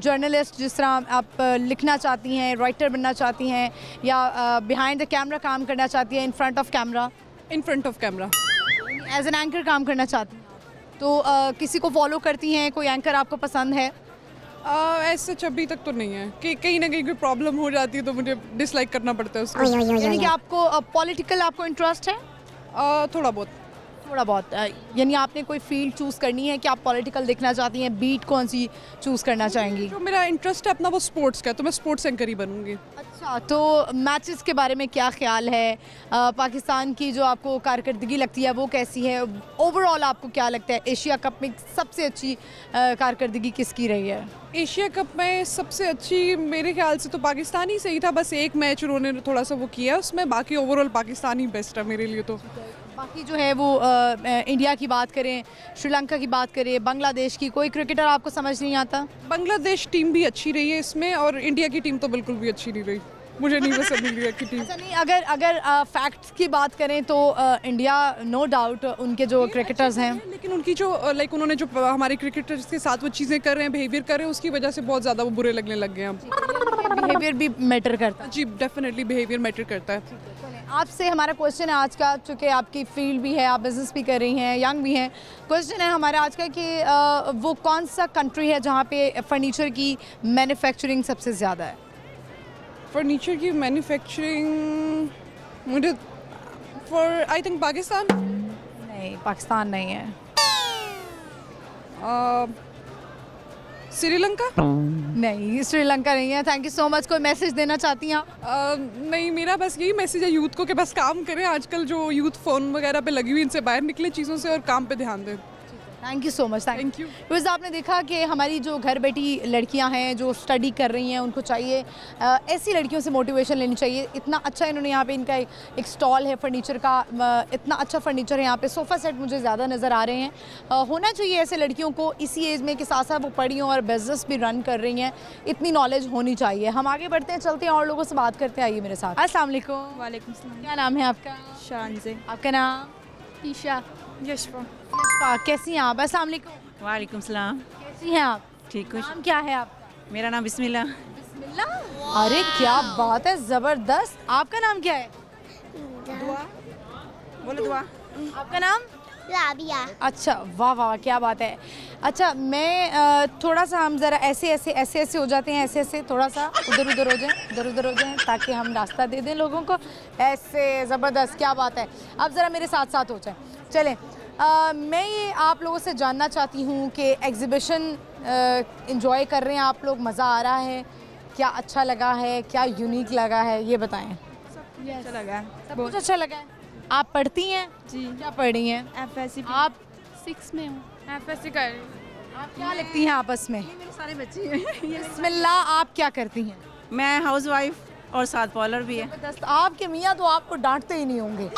जर्नलिस्ट, जिस तरह आप लिखना चाहती हैं, राइटर बनना चाहती हैं, या बिहाइंड द कैमरा काम करना चाहती हैं, in front of camera? In front of camera. As an anchor काम करना चाहती हैं? तो किसी को फॉलो करती हैं? कोई एंकर आपको पसंद है? ऐसे अभी तक तो नहीं है कि कहीं ना कहीं कोई प्रॉब्लम हो जाती है तो मुझे डिसलाइक करना पड़ता है उसको। यानी कि आपको पॉलिटिकल आपको इंटरेस्ट है? थोड़ा बहुत। थोड़ा बहुत यानी आपने कोई फील्ड चूज़ करनी है कि आप पॉलिटिकल देखना चाहती हैं, बीट कौन सी चूज़ करना चाहेंगी? जो मेरा इंटरेस्ट है अपना वो स्पोर्ट्स का, तो मैं स्पोर्ट्स एंकर ही बनूंगी। अच्छा, तो मैचेस के बारे में क्या ख्याल है? पाकिस्तान की जो आपको कारकर्दगी लगती है वो कैसी है? ओवरऑल आपको क्या लगता है एशिया कप में सबसे अच्छी कारकर्दगी किसकी रही है? एशिया कप में सबसे अच्छी मेरे ख्याल से तो पाकिस्तान ही सही था, बस एक मैच उन्होंने थोड़ा सा वो किया उसमें, बाकी ओवरऑल पाकिस्तान ही बेस्ट है मेरे लिए। तो बाकी जो है वो इंडिया की बात करें, श्रीलंका की बात करें, बांग्लादेश की, कोई क्रिकेटर आपको समझ नहीं आता? बांग्लादेश टीम भी अच्छी रही है इसमें, और इंडिया की टीम तो बिल्कुल भी अच्छी नहीं रही, मुझे नहीं पसंद इंडिया की टीम। अच्छा, नहीं, अगर फैक्ट्स की बात करें तो इंडिया नो डाउट उनके जो क्रिकेटर्स हैं, लेकिन उनकी जो लाइक उन्होंने जो हमारे क्रिकेटर्स के साथ वो चीज़ें कर रहे हैं, बिहेवियर कर रहे हैं, उसकी वजह से बहुत ज़्यादा वो बुरे लगने लग गए हैं अब। बिहेवियर भी मैटर करता है? जी डेफिनेटली बिहेवियर मैटर करता है। आपसे हमारा क्वेश्चन है आज का, चूँकि आपकी फील्ड भी है, आप बिज़नेस भी कर रही हैं, यंग भी हैं, क्वेश्चन है हमारा आज का कि वो कौन सा कंट्री है जहाँ पे फर्नीचर की मैन्युफैक्चरिंग सबसे ज़्यादा है? फर्नीचर की मैन्युफैक्चरिंग मुझे फॉर आई थिंक पाकिस्तान। नहीं, पाकिस्तान नहीं है। श्रीलंका? नहीं, श्रीलंका नहीं है। Thank you so much. कोई मैसेज देना चाहती हैं आप? नहीं, मेरा बस यही मैसेज है यूथ को कि बस काम करें, आजकल जो यूथ फ़ोन वगैरह पे लगी हुई, इनसे बाहर निकले चीज़ों से और काम पे ध्यान दें। Thank you so much. Thank you. बस आपने देखा कि हमारी जो घर बैठी लड़कियां हैं जो स्टडी कर रही हैं, उनको चाहिए ऐसी लड़कियों से मोटिवेशन लेनी चाहिए। इतना अच्छा इन्होंने यहाँ पे इनका एक स्टॉल है फर्नीचर का, इतना अच्छा फर्नीचर है यहाँ पे, सोफ़ा सेट मुझे ज़्यादा नज़र आ रहे हैं। होना चाहिए ऐसे लड़कियों को इसी एज में कि साथ साथ वो पढ़ी हों और बिजनेस भी रन कर रही हैं, इतनी नॉलेज होनी चाहिए। हम आगे बढ़ते हैं, चलते हैं और लोगों से बात करते हैं। आइए मेरे साथ। अस्सलाम वालेकुम। वालेकुम सलाम। क्या नाम है आपका? शान से। आपका नाम? ईशा। यशपा। कैसी हैं आप? अस्सलाम वालेकुम। वालेकुम सलाम। कैसी हैं आप? ठीक हूँ। नाम क्या है आपका? मेरा नाम बिस्मिल्लाह। बिस्मिल्लाह। अरे क्या बात है, ज़बरदस्त। आपका नाम क्या है? दुआ। बोलो दुआ। आपका नाम? राबिया। अच्छा, वाह वाह, क्या बात है। अच्छा, मैं थोड़ा सा हम ज़रा ऐसे हो जाते हैं, ऐसे थोड़ा सा उधर उधर हो जाएं ताकि हम रास्ता दे दें लोगों को। ऐसे ज़बरदस्त, क्या बात है। अब ज़रा मेरे साथ साथ हो जाएं। चलें, मैं ये आप लोगों से जानना चाहती हूँ कि एग्ज़िबिशन इंजॉय कर रहे हैं आप लोग, मज़ा आ रहा है? क्या अच्छा लगा है, क्या यूनिक लगा है, ये बताएं। अच्छा लगा है। सब कुछ अच्छा लगा है। आप पढ़ती हैं? जी। क्या पढ़ रही हैं? FSC। आप 6 में हूँ। FSC कर रही हूँ। आप क्या लिखती हैं आपस में? मेरे सारे बच्चे हैं। बिस्मिल्लाह। आप क्या करती हैं? मैं हाउसवाइफ और साथ पार्लर भी है। जबरदस्त। आपके मियाँ तो आपको डांटते ही नहीं होंगे।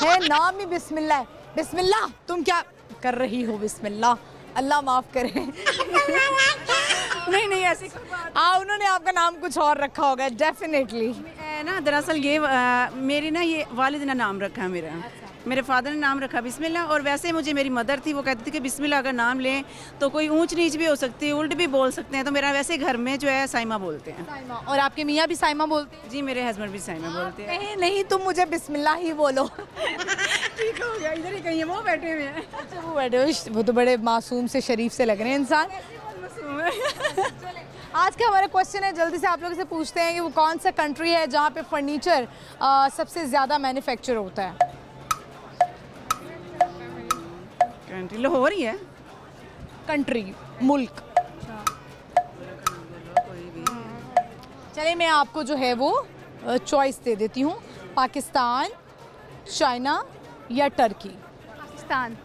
है नाम ही बिस्मिल्लाह है। बिस्मिल्लाह, तुम क्या कर रही हो? बिस्मिल्लाह, अल्लाह माफ़ करे। नहीं ऐसी उन्होंने आपका नाम कुछ और रखा होगा डेफिनेटली। ना दरअसल ये मेरी ना ये वालिद ने नाम रखा है मेरा। मेरे फादर ने नाम रखा बिस्मिल्लाह, और वैसे मुझे मेरी मदर थी, वो कहती थी कि बिस्मिल्लाह अगर नाम लें तो कोई ऊंच नीच भी हो सकती है, उल्ट भी बोल सकते हैं, तो मेरा वैसे घर में जो है साइमा बोलते हैं। साइमा। और आपके मियाँ भी साइमा बोलते हैं? जी, मेरे हस्बैंड भी साइमा बोलते हैं। नहीं, तुम मुझे बिस्मिल्लाह ही बोलो। ठीक हो गया, इधर ही कहीं है, वो बैठे हुए हैं। अच्छा, वो बैठे हुए, वो तो बड़े मासूम से शरीफ से लग रहे हैं इंसान। आज का हमारा क्वेश्चन है, जल्दी से आप लोगों से पूछते हैं कि वो कौन सा कंट्री है जहाँ पे फर्नीचर सबसे ज़्यादा मैन्युफैक्चर होता है? कंट्री लाहौर ही है। कंट्री, मुल्क। चलिए, मैं आपको जो है वो चॉइस दे देती हूँ, पाकिस्तान, चाइना या टर्की। पाकिस्तान।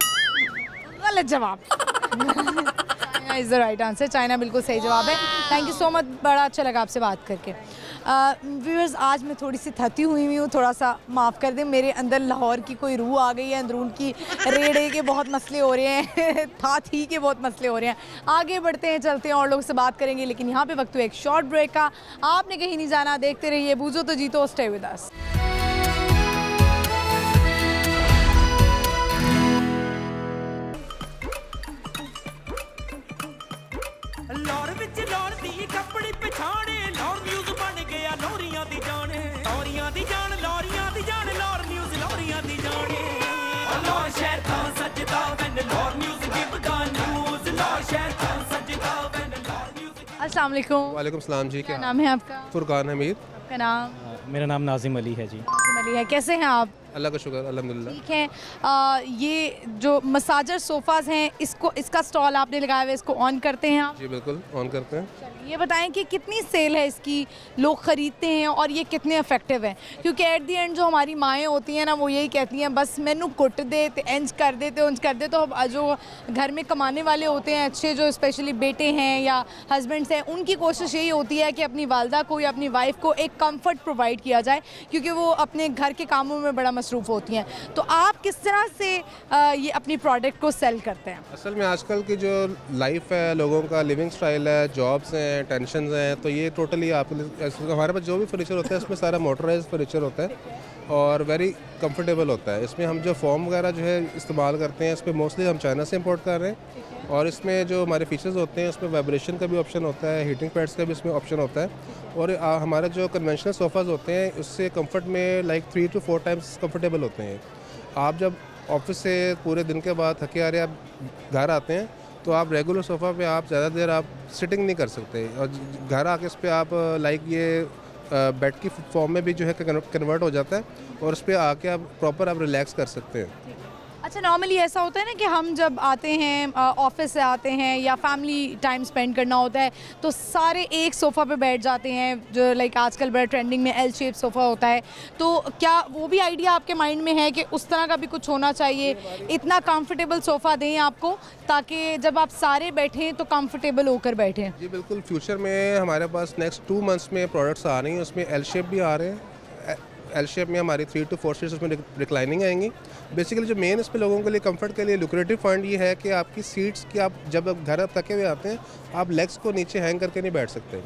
गलत जवाब। China is the right answer. China बिल्कुल सही जवाब है। थैंक यू सो मच, बड़ा अच्छा लगा आपसे बात करके। व्यूअर्स, आज मैं थोड़ी सी थकी हुई हूँ, थोड़ा सा माफ़ कर दें, मेरे अंदर लाहौर की कोई रूह आ गई है, अंदरून की रेड़े के बहुत मसले हो रहे हैं, थी के बहुत मसले हो रहे हैं। आगे बढ़ते हैं, चलते हैं और लोगों से बात करेंगे, लेकिन यहाँ पे वक्त हुआ एक शॉर्ट ब्रेक का। आपने कहीं नहीं जाना, देखते रहिए बूझो तो जीतो, स्टे विद अस। लाहौर विच लाहौर दी कपड़ी पछाणे, लाहौर न्यूज़ बन गया लाहौरियां दी जान, लाहौरियां दी जान, लाहौरियां दी जान, लाहौर न्यूज़ लाहौरियां दी जान। लाहौर शहर था सजदा when लाहौर न्यूज़ गिव गा न्यूज़, लाहौर शहर था सजदा when लाहौर न्यूज़। अस्सलाम वालेकुम। वालेकुम सलाम जी। क्या नाम है आपका? फुरकान हमीद। आपका नाम? मेरा नाम नाजिम अली है जी। नाजिम अली है। कैसे हैं आप? अल्लाह का शुक्र अल्हम्दुलिल्लाह। ठीक है। ये जो मसाजर सोफ़ाज़ हैं इसका स्टॉल आपने लगाया हुआ है, इसको ऑन करते हैं आप? जी बिल्कुल ऑन करते हैं। ये बताएं कि कितनी सेल है इसकी, लोग ख़रीदते हैं और ये कितने इफ़ेक्टिव हैं? क्योंकि एट दी एंड जो हमारी माएँ होती हैं ना वो यही कहती हैं बस मैनू कुट दे तो इंज कर दे तो इंज कर दे। तो जो घर में कमाने वाले होते हैं अच्छे, जो स्पेशली बेटे हैं या हस्बैंड्स हैं, उनकी कोशिश यही होती है कि अपनी वालदा को या अपनी वाइफ को एक कंफर्ट प्रोवाइड किया जाए क्योंकि वो अपने घर के कामों में बड़ा मसरूफ़ होती हैं। तो आप किस तरह से ये अपनी प्रोडक्ट को सेल करते हैं? असल में आजकल की जो लाइफ है, लोगों का लिविंग स्टाइल है, जॉब्स हैं, टेंशन हैं, तो ये टोटली आपको हमारे पास जो भी फर्नीचर होता है इसमें सारा मोटराइज फर्नीचर होता है और वेरी कंफर्टेबल होता है। इसमें हम जो फोम वगैरह जो है इस्तेमाल करते हैं, इस पर मोस्टली हम चाइना से इंपोर्ट कर रहे हैं और इसमें जो हमारे फीचर्स होते हैं उसमें वाइब्रेशन का भी ऑप्शन होता है, हीटिंग पैड्स का भी इसमें ऑप्शन होता है और हमारे जो कन्वेंशनल सोफ़ाज़ होते हैं उससे कंफर्ट में लाइक 3 to 4 टाइम्स कंफर्टेबल होते हैं। आप जब ऑफिस से पूरे दिन के बाद थके आ रहे आप घर आते हैं तो आप रेगुलर सोफ़ा पे आप ज़्यादा देर आप सिटिंग नहीं कर सकते और घर आके इस पर आप लाइक ये बेड की फॉर्म में भी जो है कन्वर्ट हो जाता है और उस पर आके आप प्रॉपर आप रिलैक्स कर सकते हैं। अच्छा, नॉर्मली ऐसा होता है ना कि हम जब आते हैं ऑफिस से आते हैं या फैमिली टाइम स्पेंड करना होता है तो सारे एक सोफ़ा पे बैठ जाते हैं, जो लाइक आजकल बड़ा ट्रेंडिंग में एल शेप सोफ़ा होता है। तो क्या वो भी आइडिया आपके माइंड में है कि उस तरह का भी कुछ होना चाहिए, इतना कंफर्टेबल सोफ़ा दें आपको ताकि जब आप सारे बैठें तो कंफर्टेबल होकर बैठें? जी बिल्कुल, फ्यूचर में हमारे पास नेक्स्ट 2 मंथ्स में प्रोडक्ट्स आ रही हैं, उसमें एल शेप भी आ रहे हैं। एल शेप में हमारी 3 to 4 सीट्स उसमें रिक्लाइनिंग आएंगी। बेसिकली जो मेन इस पे लोगों के लिए कंफर्ट के लिए लुक्रेटिव पॉइंट ये है कि आपकी सीट्स की आप जब घर थके हुए आते हैं आप लेग्स को नीचे हैंग करके नहीं बैठ सकते।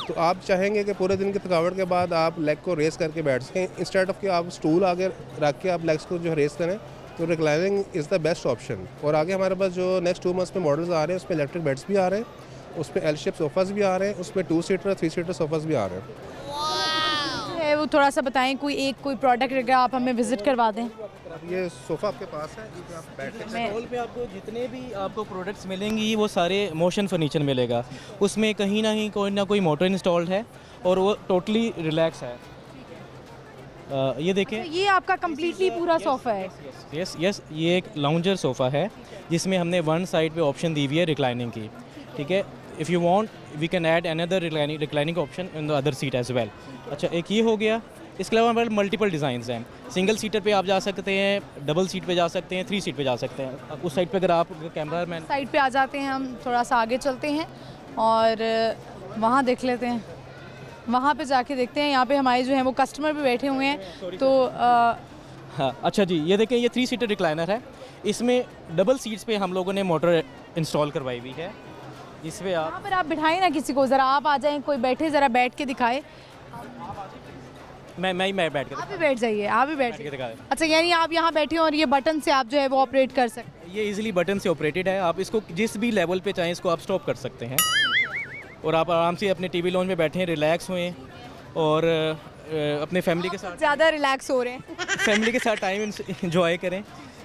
तो आप चाहेंगे कि पूरे दिन की थकावट के बाद आप लेग को रेस करके बैठ सकें, इंस्टेड ऑफ कि आप स्टूल आगे रख के आप लेग्स को जो रेस करें, तो reclining is the best option. और आगे हमारे पास जो नेक्स्ट 2 मंथ्स में मॉडल्स आ रहे हैं उसमें इलेक्ट्रिक बेड्स भी आ रहे हैं, उसमें एल शेप सोफ़ाज़ भी आ रहे हैं, उसमें 2 सीटर 3 सीटर सोफ़ाज़ भी आ रहे हैं। वो थोड़ा सा बताएं, कोई प्रोडक्ट अगर आप हमें विजिट करवा दें। ये सोफ़ा आपके पास है, आप बैठ के स्टॉल पे आपको जितने भी आपको प्रोडक्ट्स मिलेंगी वो सारे मोशन फर्नीचर मिलेगा। उसमें कहीं ना कोई मोटर इंस्टॉल्ड है और वो टोटली रिलैक्स है। ये देखें, ये आपका कम्प्लीटली पूरा सोफ़ा है? यस, ये एक लाउंजर सोफ़ा है जिसमें हमने वन साइड पे ऑप्शन दी हुई है रिक्लाइनिंग की। ठीक है, if you want we can add another reclining option in the other seat as well. अच्छा, एक ये हो गया। इसके अलावा हमारे मल्टीपल डिज़ाइंस हैं। सिंगल सीटर पे आप जा सकते हैं, डबल सीट पे जा सकते हैं, 3 सीट पे जा सकते हैं। उस साइड पे अगर आप कैमरा मैन साइड पे आ जाते हैं, हम थोड़ा सा आगे चलते हैं और वहाँ देख लेते हैं। वहाँ पे जाके देखते हैं, यहाँ पे हमारे जो हैं वो कस्टमर भी बैठे हुए हैं। तो हाँ, अच्छा जी, ये देखें, ये 3 सीटर रिक्लाइनर है। इसमें डबल सीट्स पे हम लोगों ने मोटर इंस्टॉल करवाई हुई है। इसमें आप पर आप बिठाएं ना किसी को, ज़रा आप आ जाएं, कोई बैठे, ज़रा बैठ के दिखाए। मैं बैठ के आप भी बैठ जाइए, आप भी बैठ के दिखाएं। अच्छा, यानी आप यहाँ बैठे और ये बटन से आप जो है वो ऑपरेट कर सकते हैं? ये इजीली बटन से ऑपरेटेड है। आप इसको जिस भी लेवल पे चाहें इसको आप स्टॉप कर सकते हैं और आप आराम से अपने टीवी लॉन्च में बैठें, रिलैक्स हुए और अपने फैमिली के साथ ज़्यादा रिलैक्स हो रहे हैं फैमिली के साथ टाइम इंजॉय करें।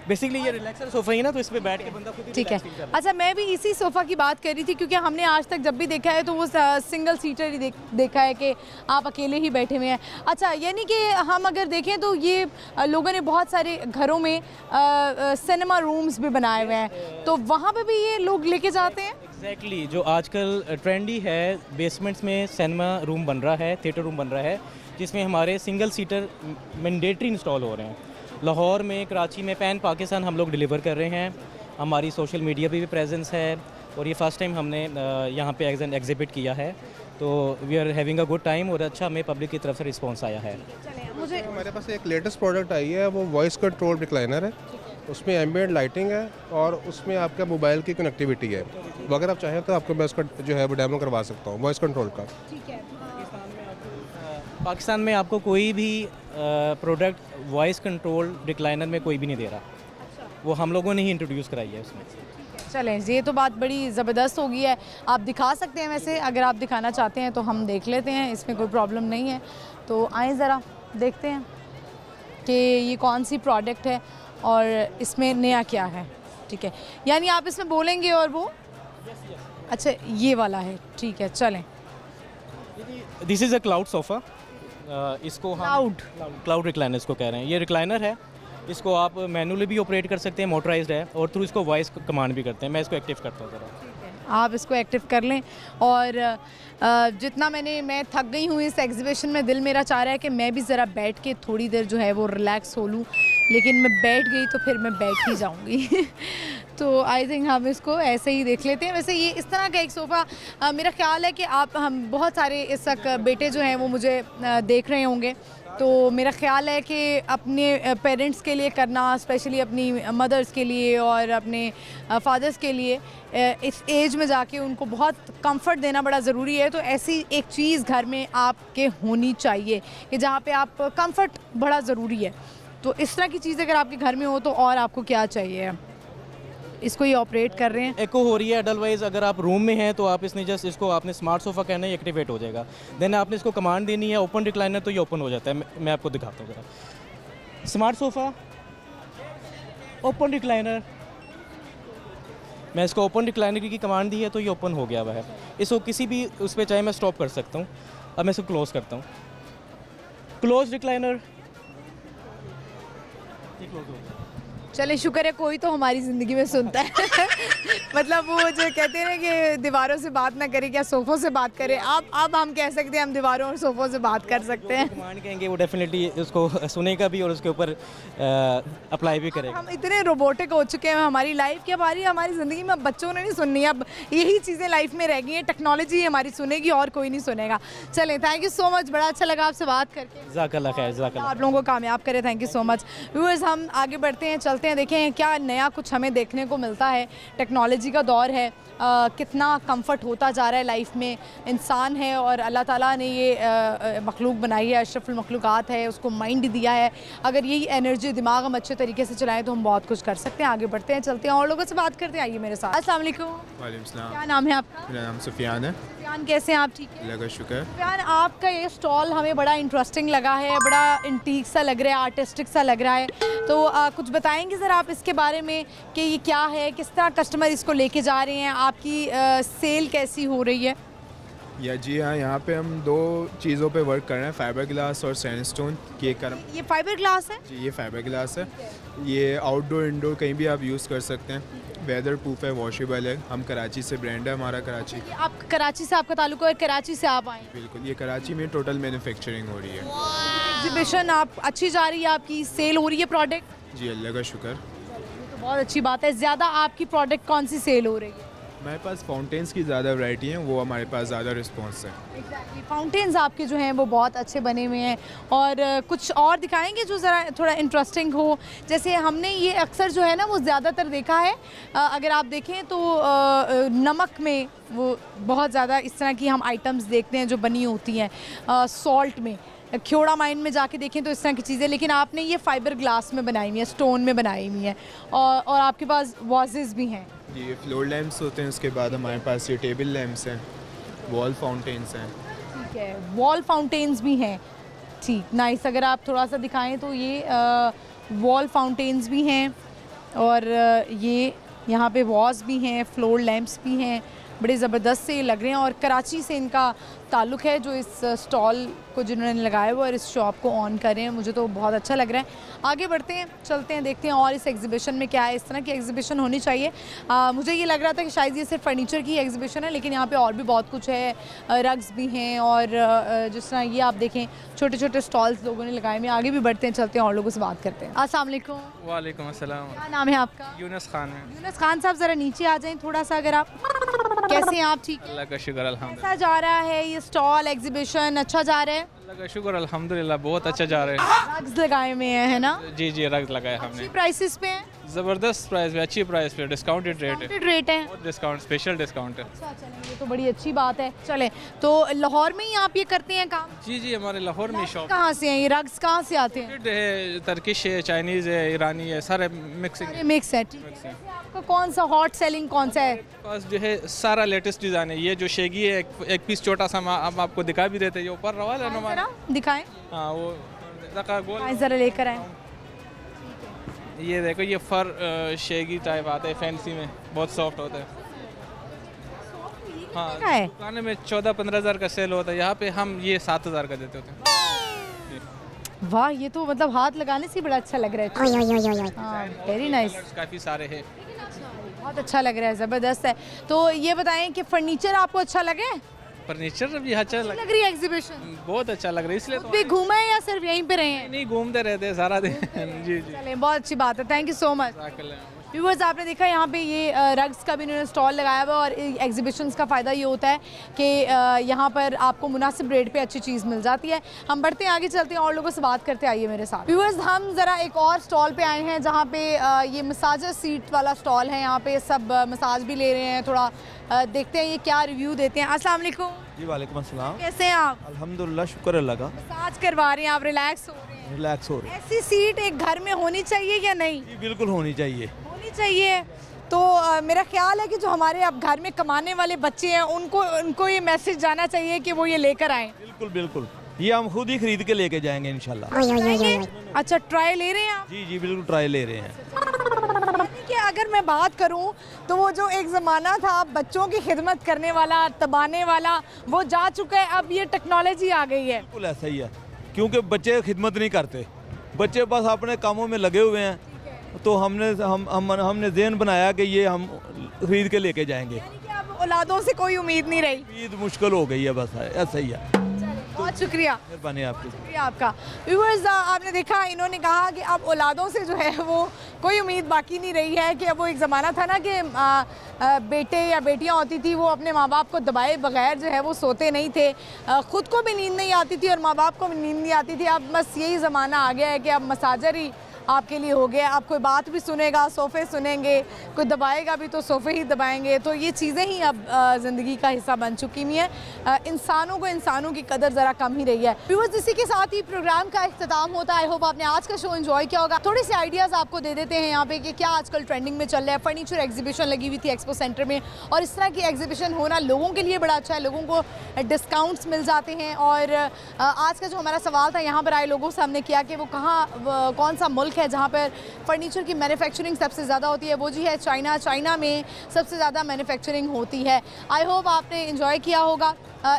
बेसिकली ये रिलैक्सर सोफ़ा ही ना, तो इस पे बैठ के बंदा खुद ही ठीक है। अच्छा, मैं भी इसी सोफ़ा की बात कर रही थी क्योंकि हमने आज तक जब भी देखा है तो वो सिंगल सीटर ही देखा है कि आप अकेले ही बैठे हुए हैं। अच्छा, यानी कि हम अगर देखें तो ये लोगों ने बहुत सारे घरों में सिनेमा रूम्स भी बनाए हुए हैं, तो वहाँ पे भी ये लोग लेके जाते हैं? एग्जैक्टली, जो आजकल ट्रेंडी है, बेसमेंट्स में सिनेमा रूम बन रहा है, थिएटर रूम बन रहा है, जिसमें हमारे सिंगल सीटर मैंडेटरी इंस्टॉल हो रहे हैं। लाहौर में, कराची में, पैन पाकिस्तान हम लोग डिलीवर कर रहे हैं। हमारी सोशल मीडिया पे भी प्रेजेंस है और ये फर्स्ट टाइम हमने यहाँ पे एग्जिबिट किया है, तो we are having a good time और अच्छा हमें पब्लिक की तरफ से रिस्पांस आया है। मुझे हमारे पास एक लेटेस्ट प्रोडक्ट आई है, वो वॉइस कंट्रोल रिक्लाइनर है। उसमें एम्बिएंट लाइटिंग है और उसमें आपका मोबाइल की कनेक्टिविटी है। अगर आप चाहें तो आपको मैं उसका जो है वो डेमो करवा सकता हूँ वॉइस कंट्रोल का। ठीक है। पाकिस्तान में आपको कोई भी प्रोडक्ट वॉइस कंट्रोल रिक्लाइनर में कोई भी नहीं दे रहा। वो हम लोगों ने ही इंट्रोड्यूस कराई है उसमें। चलें, ये तो बात बड़ी ज़बरदस्त हो गई है। आप दिखा सकते हैं, वैसे अगर आप दिखाना चाहते हैं तो हम देख लेते हैं, इसमें कोई प्रॉब्लम नहीं है। तो आएँ ज़रा देखते हैं कि ये कौन सी प्रोडक्ट है और इसमें नया क्या है। ठीक है, यानी आप इसमें बोलेंगे और वो अच्छा ये वाला है। ठीक है, चलें। This is a cloud sofa. इसको हम क्लाउड रिक्लाइनर इसको कह रहे हैं। ये रिक्लाइनर है, इसको आप मैनुअली भी ऑपरेट कर सकते हैं, मोटराइज्ड है, और थ्रू इसको वॉइस कमांड भी करते हैं। मैं इसको एक्टिव करता हूँ ज़रा। आप इसको एक्टिव कर लें। और जितना मैं थक गई हूँ इस एग्जीबिशन में, दिल मेरा चाह रहा है कि मैं भी ज़रा बैठ के थोड़ी देर जो है वो रिलैक्स हो लूँ, लेकिन मैं बैठ गई तो फिर मैं बैठ ही जाऊँगी। तो आई थिंक हम इसको ऐसे ही देख लेते हैं। वैसे ये इस तरह का एक सोफ़ा मेरा ख्याल है कि हम बहुत सारे इस वक्त बेटे जो हैं वो मुझे देख रहे होंगे, तो मेरा ख्याल है कि अपने पेरेंट्स के लिए करना, स्पेशली अपनी मदर्स के लिए और अपने फादर्स के लिए, इस एज में जाके उनको बहुत कंफर्ट देना बड़ा ज़रूरी है। तो ऐसी एक चीज़ घर में आपके होनी चाहिए कि जहाँ पे आप कंफर्ट बड़ा ज़रूरी है। तो इस तरह की चीज़ अगर आपके घर में हो तो और आपको क्या चाहिए। इसको ये ऑपरेट कर रहे हैं, एको हो रही है। अदरवाइज़ अगर आप रूम में हैं तो आप इसने जस्ट इसको आपने स्मार्ट सोफ़ा कहना है, एक्टिवेट हो जाएगा। देन आपने इसको कमांड देनी है ओपन रिक्लाइनर, तो ये ओपन हो जाता है। मैं आपको दिखाता हूँ ज़रा। Smart sofa, open recliner. मैं इसको ओपन रिक्लाइनर की कमांड दी है तो ये ओपन हो गया हुआ है। इसको किसी भी उस पर चाहे मैं स्टॉप कर सकता हूँ। अब मैं इसको क्लोज़ करता हूँ, क्लोज रिक्लाइनर, ये क्लोज हो गया। चले शुक्र है कोई तो हमारी ज़िंदगी में सुनता है। मतलब वो जो कहते हैं ना कि दीवारों से बात ना करे, क्या सोफ़ों से बात करे। अब हम कह सकते हैं हम दीवारों और सोफ़ों से बात कर सकते हैं। कमांड कहेंगे वो डेफिनेटली उसको सुनेगा भी और उसके ऊपर अप्लाई भी करेगा। हम इतने रोबोटिक हो चुके हैं हमारी लाइफ की, हमारी ज़िंदगी में अब बच्चों ने नहीं सुननी, अब यही चीज़ें लाइफ में रह गई हैं। टेक्नोलॉजी हमारी सुनेगी और कोई नहीं सुनेगा। चलें, थैंक यू सो मच, बड़ा अच्छा लगा आपसे बात करके। ज़ाकल्लाह खैर, ज़ाकल्लाह। आप लोगों को कामयाब करे। Thank you so much. Viewers, हम आगे बढ़ते हैं, चलते हैं, देखें क्या नया कुछ हमें देखने को मिलता है। टेक्नोलॉजी का दौर है, कितना कंफर्ट होता जा रहा है लाइफ में। इंसान है और अल्लाह ताला ने ये मखलूक बनाई है, अशरफुल मखलूक़ात है, उसको माइंड दिया है। अगर यही एनर्जी दिमाग हम अच्छे तरीके से चलाएं तो हम बहुत कुछ कर सकते हैं। आगे बढ़ते हैं, चलते हैं और लोगों से बात करते हैं। आइए मेरे साथ। अस्सलाम वालेकुम। वालेकुम सलाम। क्या नाम है आपका? मेरा नाम सुफियान है। सुफियान, कैसे हैं आप? ठीक है, अल्लाह का शुक्र। सुफियान, आपका ये स्टॉल हमें बड़ा इंटरेस्टिंग लगा है, बड़ा इंटीक सा लग रहा है, आर्टिस्टिक सा लग रहा है। तो कुछ बताएंगे ज़रा आप इसके बारे में कि ये क्या है, किस तरह कस्टमर इसको लेके जा रहे हैं, आपकी सेल कैसी हो रही है? या जी हाँ, यहाँ पे हम दो चीज़ों पे वर्क कर रहे हैं, फाइबर ग्लास और सैंडस्टोन की। ये फाइबर ग्लास है जी, ये फाइबर ग्लास है। ये आउटडोर इंडोर कहीं भी आप यूज़ कर सकते हैं। वेदर प्रूफ है, वॉशेबल है। हम कराची से, ब्रांड है हमारा कराची। आप कराची से, आपका ताल्लुक है, कराची से आप आए? बिल्कुल, ये कराची में टोटल मैन्युफैक्चरिंग हो रही है। एग्जीबिशन आप अच्छी जा रही है, आपकी सेल हो रही है प्रोडक्ट? जी, अल्लाह का शुक्र। तो बहुत अच्छी बात है। ज़्यादा आपकी प्रोडक्ट कौन सी सेल हो रही है? हमारे पास फाउंटेन्स की ज़्यादा वैरायटी है, वो हमारे पास ज़्यादा रिस्पॉन्स है। एग्जैक्टली, फाउंटेन्स आपके जो हैं वो बहुत अच्छे बने हुए हैं। और कुछ और दिखाएंगे जो ज़रा थोड़ा इंटरेस्टिंग हो। जैसे हमने ये अक्सर जो है ना वो ज़्यादातर देखा है, अगर आप देखें तो नमक में वो बहुत ज़्यादा इस तरह की हम आइटम्स देखते हैं जो बनी होती हैं। सॉल्ट में, ख्योड़ा माइन में जाके देखें तो इस तरह की चीज़ें, लेकिन आपने ये फाइबर ग्लास में बनाई हुई है, स्टोन में बनाई हुई है। और आपके पास वाजेस भी हैं। जी, ये फ्लोर लैम्प्स होते हैं। उसके बाद हमारे पास ये टेबल लैम्प्स हैं, वॉल फाउंटेन्स हैं। ठीक है, वॉल फाउंटेन्स भी हैं। ठीक, नाइस। अगर आप थोड़ा सा दिखाएं तो ये वॉल फाउंटेन्स भी हैं और ये यहाँ पे वॉल्स भी हैं, फ्लोर लैम्प्स भी हैं। बड़े ज़बरदस्त से लग रहे हैं और कराची से इनका ताल्लुक़ है, जो इस स्टॉल को जिन्होंने लगाया हुआ और इस शॉप को ऑन कर रहे हैं। मुझे तो बहुत अच्छा लग रहा है। आगे बढ़ते हैं, चलते हैं, देखते हैं और इस एग्जीबिशन में क्या है। इस तरह की एग्जीबिशन होनी चाहिए। मुझे ये लग रहा था कि शायद ये सिर्फ फर्नीचर की एग्जीबिशन है, लेकिन यहाँ पे और भी बहुत कुछ है। रग्स भी हैं और जिस तरह ये आप देखें छोटे छोटे स्टॉल्स लोगों ने लगाए हुए। आगे भी बढ़ते हैं, चलते हैं और लोगों से बात करते हैं। अस्सलाम वालेकुम। वालेकुम अस्सलाम। क्या नाम है आपका? यूनुस खान है। यूनुस खान साहब, ज़रा नीचे आ जाएँ थोड़ा सा, अगर आप। कैसे हैं आप? ठीक है, अल्लाह का शुक्र अल्हम्दुलिल्लाह। कैसा जा रहा है ये स्टॉल एग्जीबिशन? अच्छा जा रहा है? अल्लाह का शुक्र अल्हम्दुलिल्लाह, बहुत अच्छा जा रहा है। रग्स लगाए हुए हैं, है ना? जी जी, रग लगाए हमने। प्राइसेस पे हैं? ज़बरदस्त प्राइस पे, अच्छी प्राइस पे, डिस्काउंटेड रेट है। रेट है? बहुत डिस्काउंट, स्पेशल डिस्काउंट है। अच्छा, चलें, ये तो बड़ी अच्छी बात है। चले, तो लाहौर में ही आप ये करते हैं काम? जी जी, हमारे लाहौर में शॉप। कहाँ से हैं ये रग्स, कहाँ से आते हैं? है, तर्किश है, चाइनीज़ है, ईरानी है, सारे मिक्सिंग। मिक्स है। ठीक है, आपका कौन सा हॉट सेलिंग कौन सा है? पास जो है सारा लेटेस्ट डिज़ाइन है। ये जो शेगी है, एक पीस छोटा सा हम आपको दिखा भी देते हैं। ये ऊपर रवा है ना, दिखाएं। हाँ, वो गोल ज़रा लेकर आए। ये देखो, ये फर शेगी टाइप आता है, फैंसी में बहुत सॉफ्ट होता है। हाँ, दुकान में 14-15 हज़ार का सेल होता है, यहाँ पे हम ये 7 हज़ार का देते होते हैं। वाह, ये तो मतलब हाथ लगाने से ही बड़ा अच्छा लग रहा है। हाँ, वेरी नाइस, काफ़ी सारे हैं। बहुत अच्छा लग रहा है, ज़बरदस्त है। तो ये बताएं कि फर्नीचर आपको अच्छा लगे? फर्नीचर भी अच्छा लग रही है एग्जीबिशन? बहुत अच्छा लग रहा है, इसलिए तो भी घूमे हैं या सिर्फ यहीं पे रहे हैं? नहीं, घूमते रहते हैं सारा दिन। जी जी, चलें, बहुत अच्छी बात है, thank you so much. Viewers, आपने देखा यहाँ पे ये रग्स का भी इन्होंने स्टॉल लगाया हुआ है और एग्जीबिशंस का फ़ायदा ये होता है कि यहाँ पर आपको मुनासिब रेट पे अच्छी चीज़ मिल जाती है। हम बढ़ते हैं आगे, चलते हैं और लोगों से बात करते, आइए मेरे साथ। व्यूअर्स, हम ज़रा एक और स्टॉल पे आए हैं जहाँ पे ये मसाजर सीट वाला स्टॉल है। यहाँ पे सब मसाज भी ले रहे हैं, थोड़ा देखते हैं ये क्या रिव्यू देते हैं। अस्सलाम वालेकुम। जी वालेकुम अस्सलाम। कैसे हैं आप? अल्हम्दुलिल्लाह, शुक्र अल्लाह का। मसाज करवा रहे हैं आप, रिलैक्स हो रहे हैं? रिलैक्स हो रहे हैं। ऐसी सीट एक घर में होनी चाहिए या नहीं? जी बिल्कुल होनी चाहिए। होनी चाहिए। तो मेरा ख्याल है कि जो हमारे अब घर में कमाने वाले बच्चे हैं उनको ये मैसेज जाना चाहिए कि वो ये लेकर आएं। बिल्कुल बिल्कुल, ये हम खुद ही खरीद के लेके जाएंगे इंशाल्लाह। अच्छा, ट्राई ले रहे हैं आप? जी जी बिल्कुल, ट्राई ले रहे हैं। कि अगर मैं बात करूं तो वो जो एक ज़माना था बच्चों की खिदमत करने वाला, तबाने वाला, वो जा चुका है, अब ये टेक्नोलॉजी आ गई है। बिल्कुल ऐसा ही है, क्योंकि बच्चे खिदमत नहीं करते, बच्चे बस अपने कामों में लगे हुए हैं। तो हमने ज़हन बनाया कि ये हम खरीद के लेके जाएंगे। यानी कि अब औलादों से कोई उम्मीद नहीं रही। उम्मीद मुश्किल हो गई है, बस ऐसा ही है। बहुत शुक्रिया, मेहरबानी आपकी। शुक्रिया आपका। व्यूअर्स, आपने देखा इन्होंने कहा कि अब औलादों से जो है वो कोई उम्मीद बाकी नहीं रही है कि अब वो एक ज़माना था ना कि बेटे या बेटियां होती थी वो अपने माँ बाप को दबाए बगैर जो है वो सोते नहीं थे, ख़ुद को भी नींद नहीं आती थी और माँ बाप को भी नींद नहीं आती थी। अब बस यही ज़माना आ गया है कि अब मसाजर ही आपके लिए हो गया। आप कोई बात भी सुनेगा, सोफ़े सुनेंगे, कोई दबाएगा भी तो सोफ़े ही दबाएंगे। तो ये चीज़ें ही अब ज़िंदगी का हिस्सा बन चुकी हुई हैं। इंसानों की कदर ज़रा कम ही रही है। व्यूअर्स, इसी के साथ ही प्रोग्राम का इख्तिताम होता है। आई होप आपने आज का शो एंजॉय किया होगा। थोड़े से आइडियाज़ आपको दे देते हैं यहाँ पे कि क्या आजकल ट्रेंडिंग में चल रहा है। फर्नीचर एग्जीबिशन लगी हुई थी एक्सपो सेंटर में और इस तरह की एग्जीबिशन होना लोगों के लिए बड़ा अच्छा है, लोगों को डिस्काउंट्स मिल जाते हैं। और आज का जो हमारा सवाल था यहाँ पर आए लोगों से हमने किया कि वो कौन सा मुल्क है जहाँ पर फर्नीचर की मैन्युफैक्चरिंग सबसे ज़्यादा होती है। वो जी है चाइना। चाइना में सबसे ज़्यादा मैन्युफैक्चरिंग होती है। आई होप आपने एंजॉय किया होगा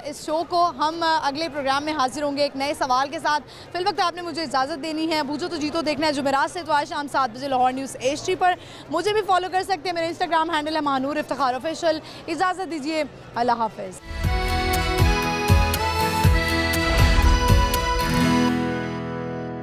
इस शो को। हम अगले प्रोग्राम में हाजिर होंगे एक नए सवाल के साथ। फिल वक्त आपने मुझे इजाज़त देनी है। बूझो तो जीतो देखना है जुमेरात से तो आज शाम 7 बजे लाहौर न्यूज़ HD पर। मुझे भी फॉलो कर सकते हैं, मेरा इंस्टाग्राम हैंडल है महानूर इफ्तिखार ऑफिशियल। इजाज़त दीजिए, अल्लाह हाफ़िज़।